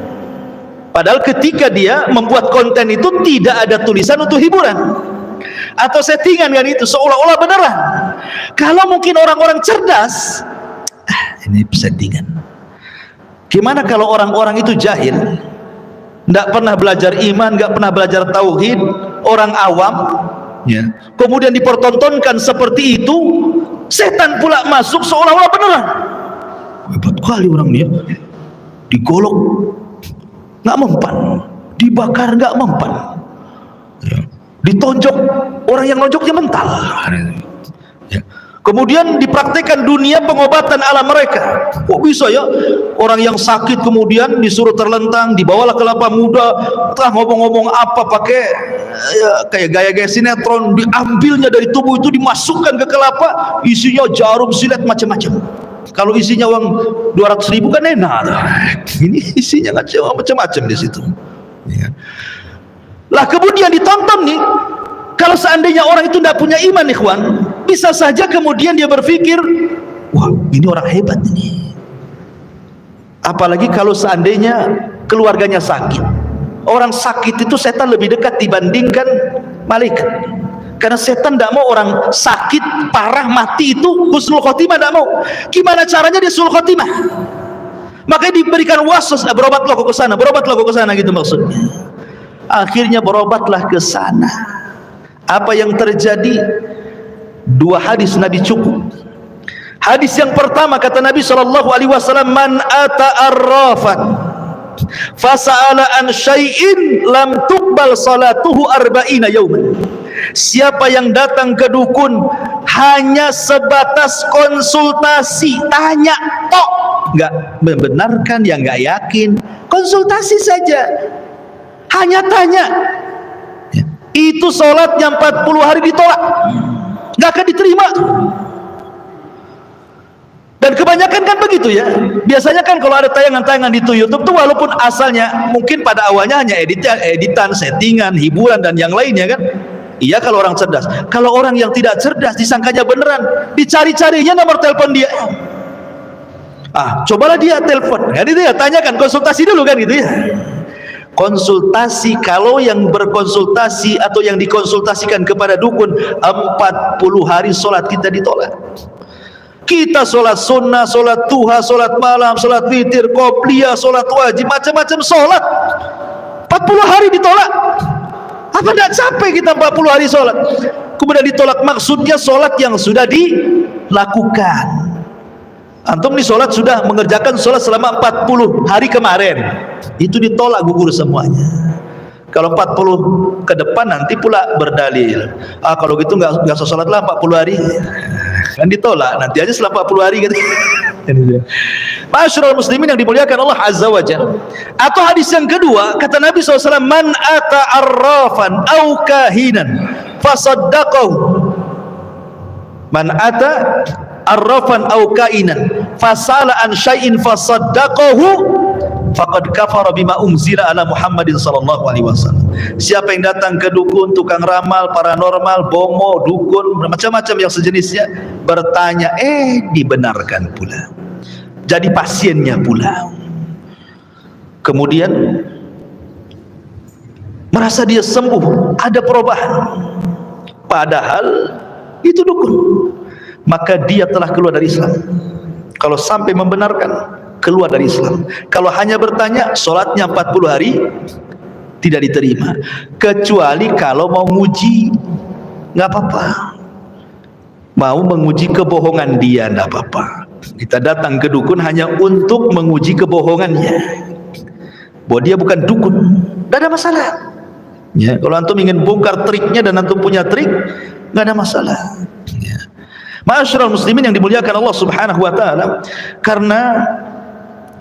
Padahal ketika dia membuat konten itu tidak ada tulisan untuk hiburan atau settingan, kan itu seolah-olah beneran. Kalau mungkin orang-orang cerdas, ini settingan. Gimana kalau orang-orang itu jahil, tidak pernah belajar iman, nggak pernah belajar tauhid, orang awam, ya, kemudian dipertontonkan seperti itu, setan pula masuk seolah-olah beneran. Hebat kali orang ini, digolok nggak mempan, dibakar nggak mempan, ya, ditonjok, orang yang nonjoknya mental, ya. Kemudian dipraktekkan dunia pengobatan ala mereka. Kok bisa ya orang yang sakit kemudian disuruh terlentang, dibawalah kelapa muda, entah ngomong-ngomong apa pakai ya, kayak gaya-gaya sinetron, diambilnya dari tubuh itu dimasukkan ke kelapa, isinya jarum, silet, macam-macam. Kalau isinya uang 200.000 kan enak. Ini isinya macam-macam di situ. Ya. Lah kemudian ditonton nih. Kalau seandainya orang itu tidak punya iman, ikhwan, bisa saja kemudian dia berpikir, wah ini orang hebat ini. Apalagi kalau seandainya keluarganya sakit. Orang sakit itu setan lebih dekat dibandingkan malaikat. Karena setan tidak mau orang sakit parah mati itu husnul khotimah, tidak mau. Gimana caranya dia husnul khotimah? Makanya diberikan waswas, berobatlah kok ke sana, berobatlah kok ke sana, gitu maksudnya. Akhirnya berobatlah ke sana. Apa yang terjadi? Dua hadis Nabi cukup. Hadis yang pertama kata Nabi SAW, man ata arrafan fasa'ala an syai'in lam tuqbal salatuhu arba'ina yawman. Siapa yang datang ke dukun hanya sebatas konsultasi, tanya tok, nggak membenarkan, ya nggak yakin, konsultasi saja, hanya tanya, itu sholatnya 40 hari ditolak, nggak akan diterima. Dan kebanyakan kan begitu ya. Biasanya kan kalau ada tayangan-tayangan di YouTube tuh, walaupun asalnya mungkin pada awalnya hanya editan, settingan, hiburan dan yang lainnya kan, Iya kalau orang cerdas. Kalau orang yang tidak cerdas disangkanya beneran, dicari-carinya nomor telepon dia. Cobalah dia telepon, kan itu ya, tanyakan, konsultasi dulu kan gitu ya. Konsultasi, kalau yang berkonsultasi atau yang dikonsultasikan kepada dukun 40 hari sholat kita ditolak. Kita sholat sunnah, sholat duha, sholat malam, sholat witir, qobliyah, sholat wajib, macam-macam sholat 40 hari ditolak. Apa tidak capek kita 40 hari sholat kemudian ditolak? Maksudnya sholat yang sudah dilakukan. Antum nih sholat sudah mengerjakan sholat selama 40 hari kemarin, itu ditolak, gugur semuanya. Kalau 40 ke depan nanti pula berdalil, kalau gitu nggak usah sholat lah 40 hari, kan ditolak, nanti aja setelah 40 hari gitu. Ma'asyiral muslimin yang dimuliakan Allah Azza wa Jalla. Atau hadis yang kedua, kata Nabi SAW, man ata arrafan au kahinan fasaddaqahu, man ata arrafan au kainan fasala an syai'in fasaddaqahu faqad kafara bima unzila ala Muhammadin sallallahu alaihi wasallam. Siapa yang datang ke dukun, tukang ramal, paranormal, bomo, dukun, macam-macam yang sejenisnya, bertanya, dibenarkan pula, jadi pasiennya pula, kemudian merasa dia sembuh, ada perubahan, padahal itu dukun, maka dia telah keluar dari Islam. Kalau sampai membenarkan, keluar dari Islam. Kalau hanya bertanya, sholatnya 40 hari tidak diterima, kecuali kalau mau nguji, nggak apa-apa. Mau menguji kebohongan dia, nggak apa-apa. Kita datang ke dukun hanya untuk menguji kebohongannya, bahwa dia bukan dukun, nggak ada masalah ya. Kalau antum ingin bongkar triknya dan antum punya trik, nggak ada masalah ya. Ma'asyiral muslimin yang dimuliakan Allah Subhanahu wa taala, karena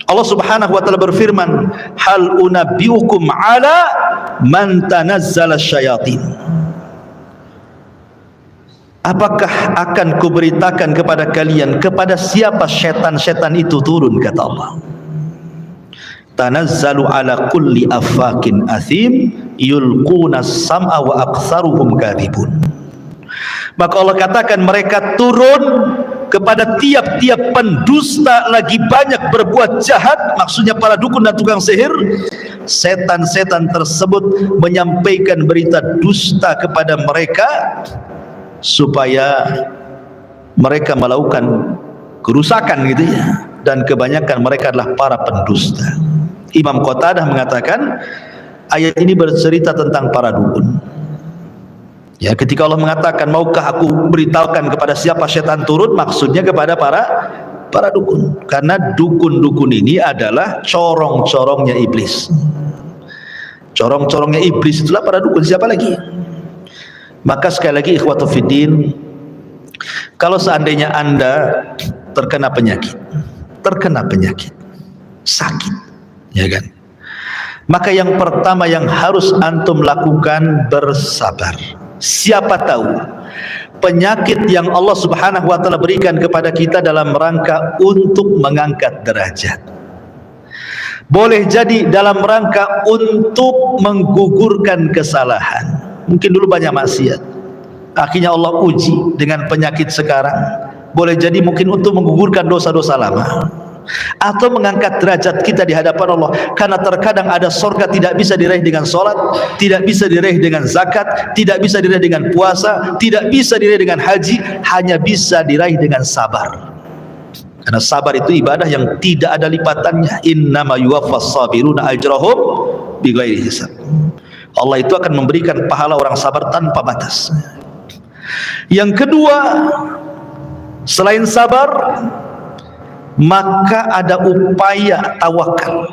Allah Subhanahu wa taala berfirman, hal unabbiukum ala man tanazzala syayatin, apakah akan kuberitakan kepada kalian kepada siapa setan-setan itu turun, kata Allah. Tanazzalu ala kulli affakin athim yulquna sam'a wa aktsaruhum kadhibun. Maka Allah katakan mereka turun kepada tiap-tiap pendusta lagi banyak berbuat jahat, maksudnya para dukun dan tukang sihir. Setan-setan tersebut menyampaikan berita dusta kepada mereka supaya mereka melakukan kerusakan gitu ya, dan kebanyakan mereka adalah para pendusta. Imam Qatadah mengatakan ayat ini bercerita tentang para dukun ya. Ketika Allah mengatakan maukah aku beritahukan kepada siapa setan turun, maksudnya kepada para dukun, karena dukun-dukun ini adalah corong-corongnya iblis. Corong-corongnya iblis itulah para dukun, siapa lagi? Maka sekali lagi ikhwatu fiddin, kalau seandainya Anda terkena penyakit, sakit ya kan, maka yang pertama yang harus antum lakukan, bersabar. Siapa tahu penyakit yang Allah Subhanahu wa taala berikan kepada kita dalam rangka untuk mengangkat derajat, boleh jadi dalam rangka untuk menggugurkan kesalahan. Mungkin dulu banyak maksiat, akhirnya Allah uji dengan penyakit sekarang, boleh jadi mungkin untuk menggugurkan dosa-dosa lama, atau mengangkat derajat kita di hadapan Allah. Karena terkadang ada surga tidak bisa diraih dengan sholat, tidak bisa diraih dengan zakat, tidak bisa diraih dengan puasa, tidak bisa diraih dengan haji, hanya bisa diraih dengan sabar. Karena sabar itu ibadah yang tidak ada lipatannya. Innama yuwaffas sabiruna ajrahum bighairi hisab. Allah itu akan memberikan pahala orang sabar tanpa batas. Yang kedua, selain sabar, maka ada upaya tawakal.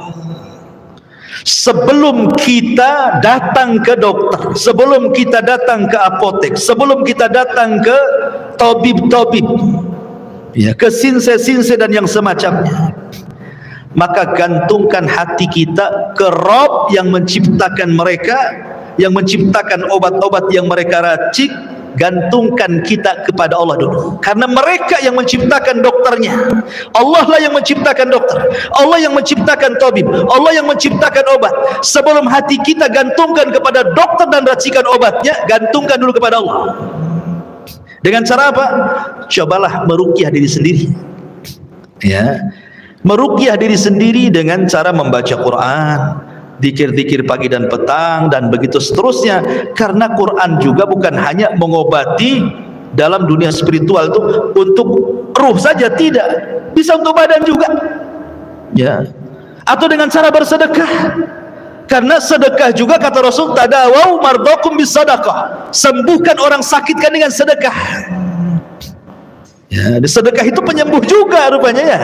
Sebelum kita datang ke dokter, sebelum kita datang ke apotek, sebelum kita datang ke tabib-tabib ya, ke sinse-sinse dan yang semacamnya, maka gantungkan hati kita ke Rabb yang menciptakan mereka, yang menciptakan obat-obat yang mereka racik, gantungkan kita kepada Allah dulu, karena mereka yang menciptakan dokternya. Allah lah yang menciptakan dokter, Allah yang menciptakan tabib, Allah yang menciptakan obat. Sebelum hati kita gantungkan kepada dokter dan racikan obatnya, gantungkan dulu kepada Allah. Dengan cara apa? Cobalah meruqyah diri sendiri, ya, meruqyah diri sendiri dengan cara membaca Quran, zikir-zikir pagi dan petang, dan begitu seterusnya. Karena Quran juga bukan hanya mengobati dalam dunia spiritual itu untuk ruh saja, tidak, bisa untuk badan juga, ya. Atau dengan cara bersedekah, karena sedekah juga kata Rasul, tadawau mardakum bisadaqah, sembuhkan orang sakitkan dengan sedekah, ya. Sedekah itu penyembuh juga rupanya, ya.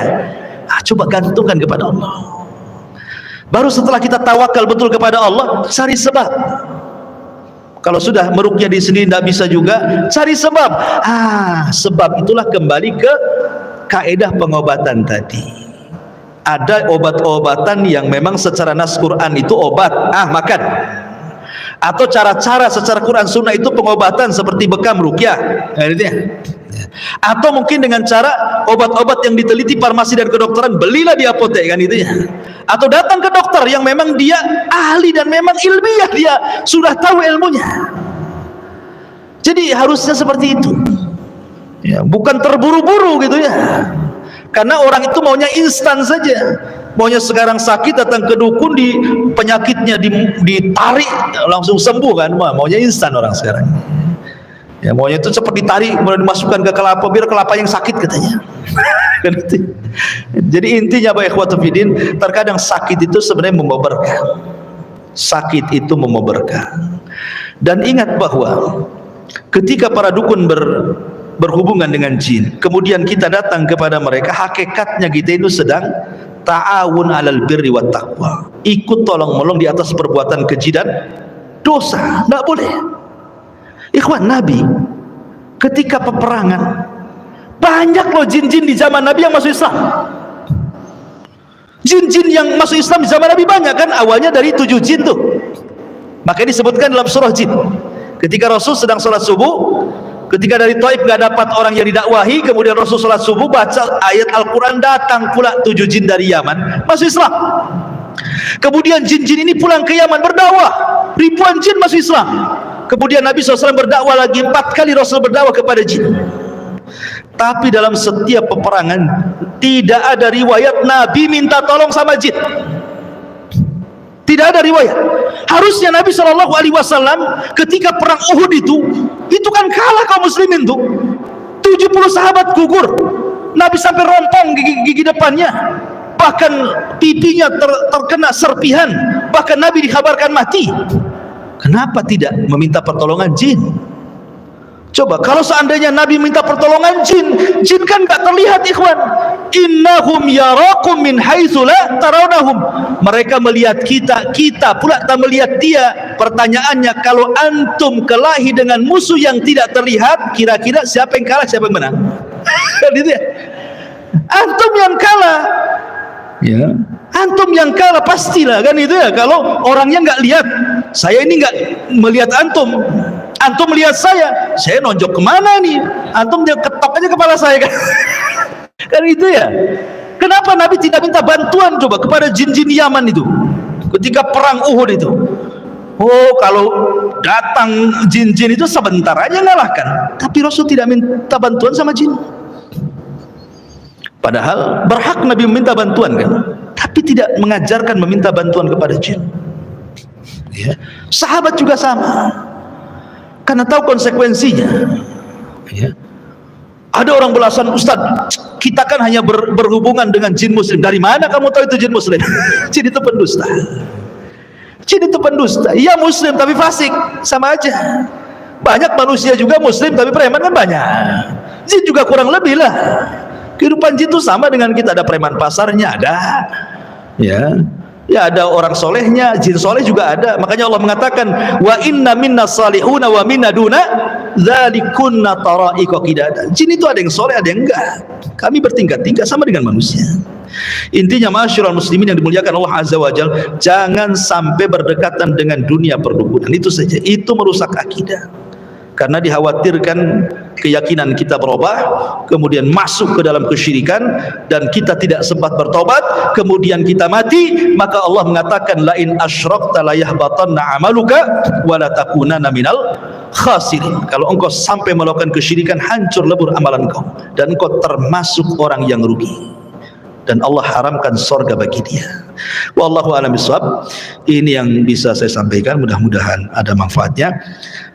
Coba gantungkan kepada Allah. Baru setelah kita tawakal betul kepada Allah, cari sebab. Kalau sudah meruqyah di sini tidak bisa juga, cari sebab. Sebab itulah kembali ke kaedah pengobatan tadi. Ada obat-obatan yang memang secara nas Quran itu obat, makan. Atau cara-cara secara Quran Sunnah itu pengobatan seperti bekam ruqyah, atau mungkin dengan cara obat-obat yang diteliti farmasi dan kedokteran, belilah di apotek, kan itu ya. Atau datang ke dokter yang memang dia ahli dan memang ilmiah, dia sudah tahu ilmunya. Jadi harusnya seperti itu, ya, bukan terburu-buru gitu ya. Karena orang itu maunya instan saja, maunya sekarang sakit datang ke dukun, di penyakitnya ditarik langsung sembuh, kan, maunya instan orang sekarang. Ya, maunya itu cepat ditarik kemudian dimasukkan ke kelapa biar kelapa yang sakit katanya. Jadi intinya Bapak ikhwatu fiddin, terkadang sakit itu sebenarnya membawa berkah. Sakit itu membawa berkah. Dan ingat bahwa ketika para dukun berhubungan dengan jin, kemudian kita datang kepada mereka, hakikatnya kita itu sedang ta'awun 'alal birri wat taqwa, ikut tolong-menolong di atas perbuatan keji dan dosa. Enggak boleh. Ikhwan, Nabi ketika peperangan, banyak loh jin-jin di zaman Nabi yang masuk Islam. Jin-jin yang masuk Islam di zaman Nabi banyak, kan, awalnya dari 7 jin tuh. Makanya disebutkan dalam surah Jin, ketika Rasul sedang sholat subuh, ketika dari Taif gak dapat orang yang didakwahi, kemudian Rasul sholat subuh baca ayat Al-Quran, datang pula 7 jin dari Yaman masuk Islam. Kemudian jin-jin ini pulang ke Yaman berdakwah, ribuan jin masuk Islam. Kemudian Nabi SAW berdakwah lagi, 4 kali Rasul berdakwah kepada jin. Tapi dalam setiap peperangan tidak ada riwayat Nabi minta tolong sama jin. Tidak ada riwayat. Harusnya Nabi SAW ketika perang Uhud itu kan kalah kaum muslimin tuh, 70 sahabat gugur, Nabi sampai rompong gigi depannya, bahkan pipinya terkena serpihan, bahkan Nabi dikabarkan mati. Kenapa tidak meminta pertolongan jin? Coba kalau seandainya Nabi minta pertolongan jin, jin kan gak terlihat, ikhwan. Innahum yarakum min haitsu la tarawnahum. Mereka melihat kita, kita pula tak melihat dia. Pertanyaannya, kalau antum kelahi dengan musuh yang tidak terlihat, kira-kira siapa yang kalah, siapa yang menang? Kan itu ya. Antum yang kalah. Ya. Antum yang kalah pastilah, kan itu ya. Kalau orangnya nggak lihat, saya ini nggak melihat antum, antum melihat saya nonjok kemana nih? Antum dia ketok aja kepala saya, kan? Kan itu ya. Kenapa Nabi tidak minta bantuan coba kepada jin-jin Yaman itu ketika perang Uhud itu? Oh, kalau datang jin-jin itu sebentar aja ngalahkan, tapi Rasul tidak minta bantuan sama jin. Padahal berhak Nabi meminta bantuan, kan, tapi tidak mengajarkan meminta bantuan kepada jin. Ya. Sahabat juga sama, karena tahu konsekuensinya. Ya. Ada orang belasan, Ustaz, kita kan hanya berhubungan dengan jin muslim. Dari mana kamu tahu itu jin muslim? Jin itu pendusta. Jin itu pendusta. Iya muslim tapi fasik, sama aja. Banyak manusia juga muslim tapi preman, kan banyak. Jin juga kurang lebih lah. Kehidupan jin itu sama dengan kita, ada preman pasarnya, ada, ya, ada orang solehnya, jin soleh juga ada. Makanya Allah mengatakan, wa inna minna salihuna wa minna duna dzalikunna tara'iqa qidada. Jin itu ada yang soleh, ada yang enggak. Kami bertingkat-tingkat sama dengan manusia. Intinya, ma'asyiral muslimin yang dimuliakan Allah Azza wa Jalla, jangan sampai berdekatan dengan dunia perdukunan. Itu saja, itu merusak akidah. karena dikhawatirkan keyakinan kita berubah, kemudian masuk ke dalam kesyirikan, dan kita tidak sempat bertobat, kemudian kita mati. Maka Allah mengatakan, la in asyrakta la yahbatanna amaluka wa la takunanna minal khasirin. Kalau engkau sampai melakukan kesyirikan, hancur lebur amalan engkau, dan engkau termasuk orang yang rugi, dan Allah haramkan sorga bagi dia. Wallahu a'lam bishawab. Ini yang bisa saya sampaikan, mudah-mudahan ada manfaatnya.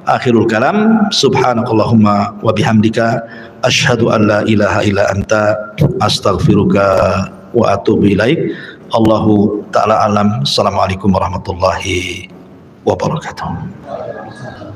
Akhirul kalam, subhanakallahumma wa bihamdika asyhadu an la ilaha illa anta astaghfiruka wa atubu ilaik. Allahu ta'ala alam. Assalamualaikum warahmatullahi wabarakatuh.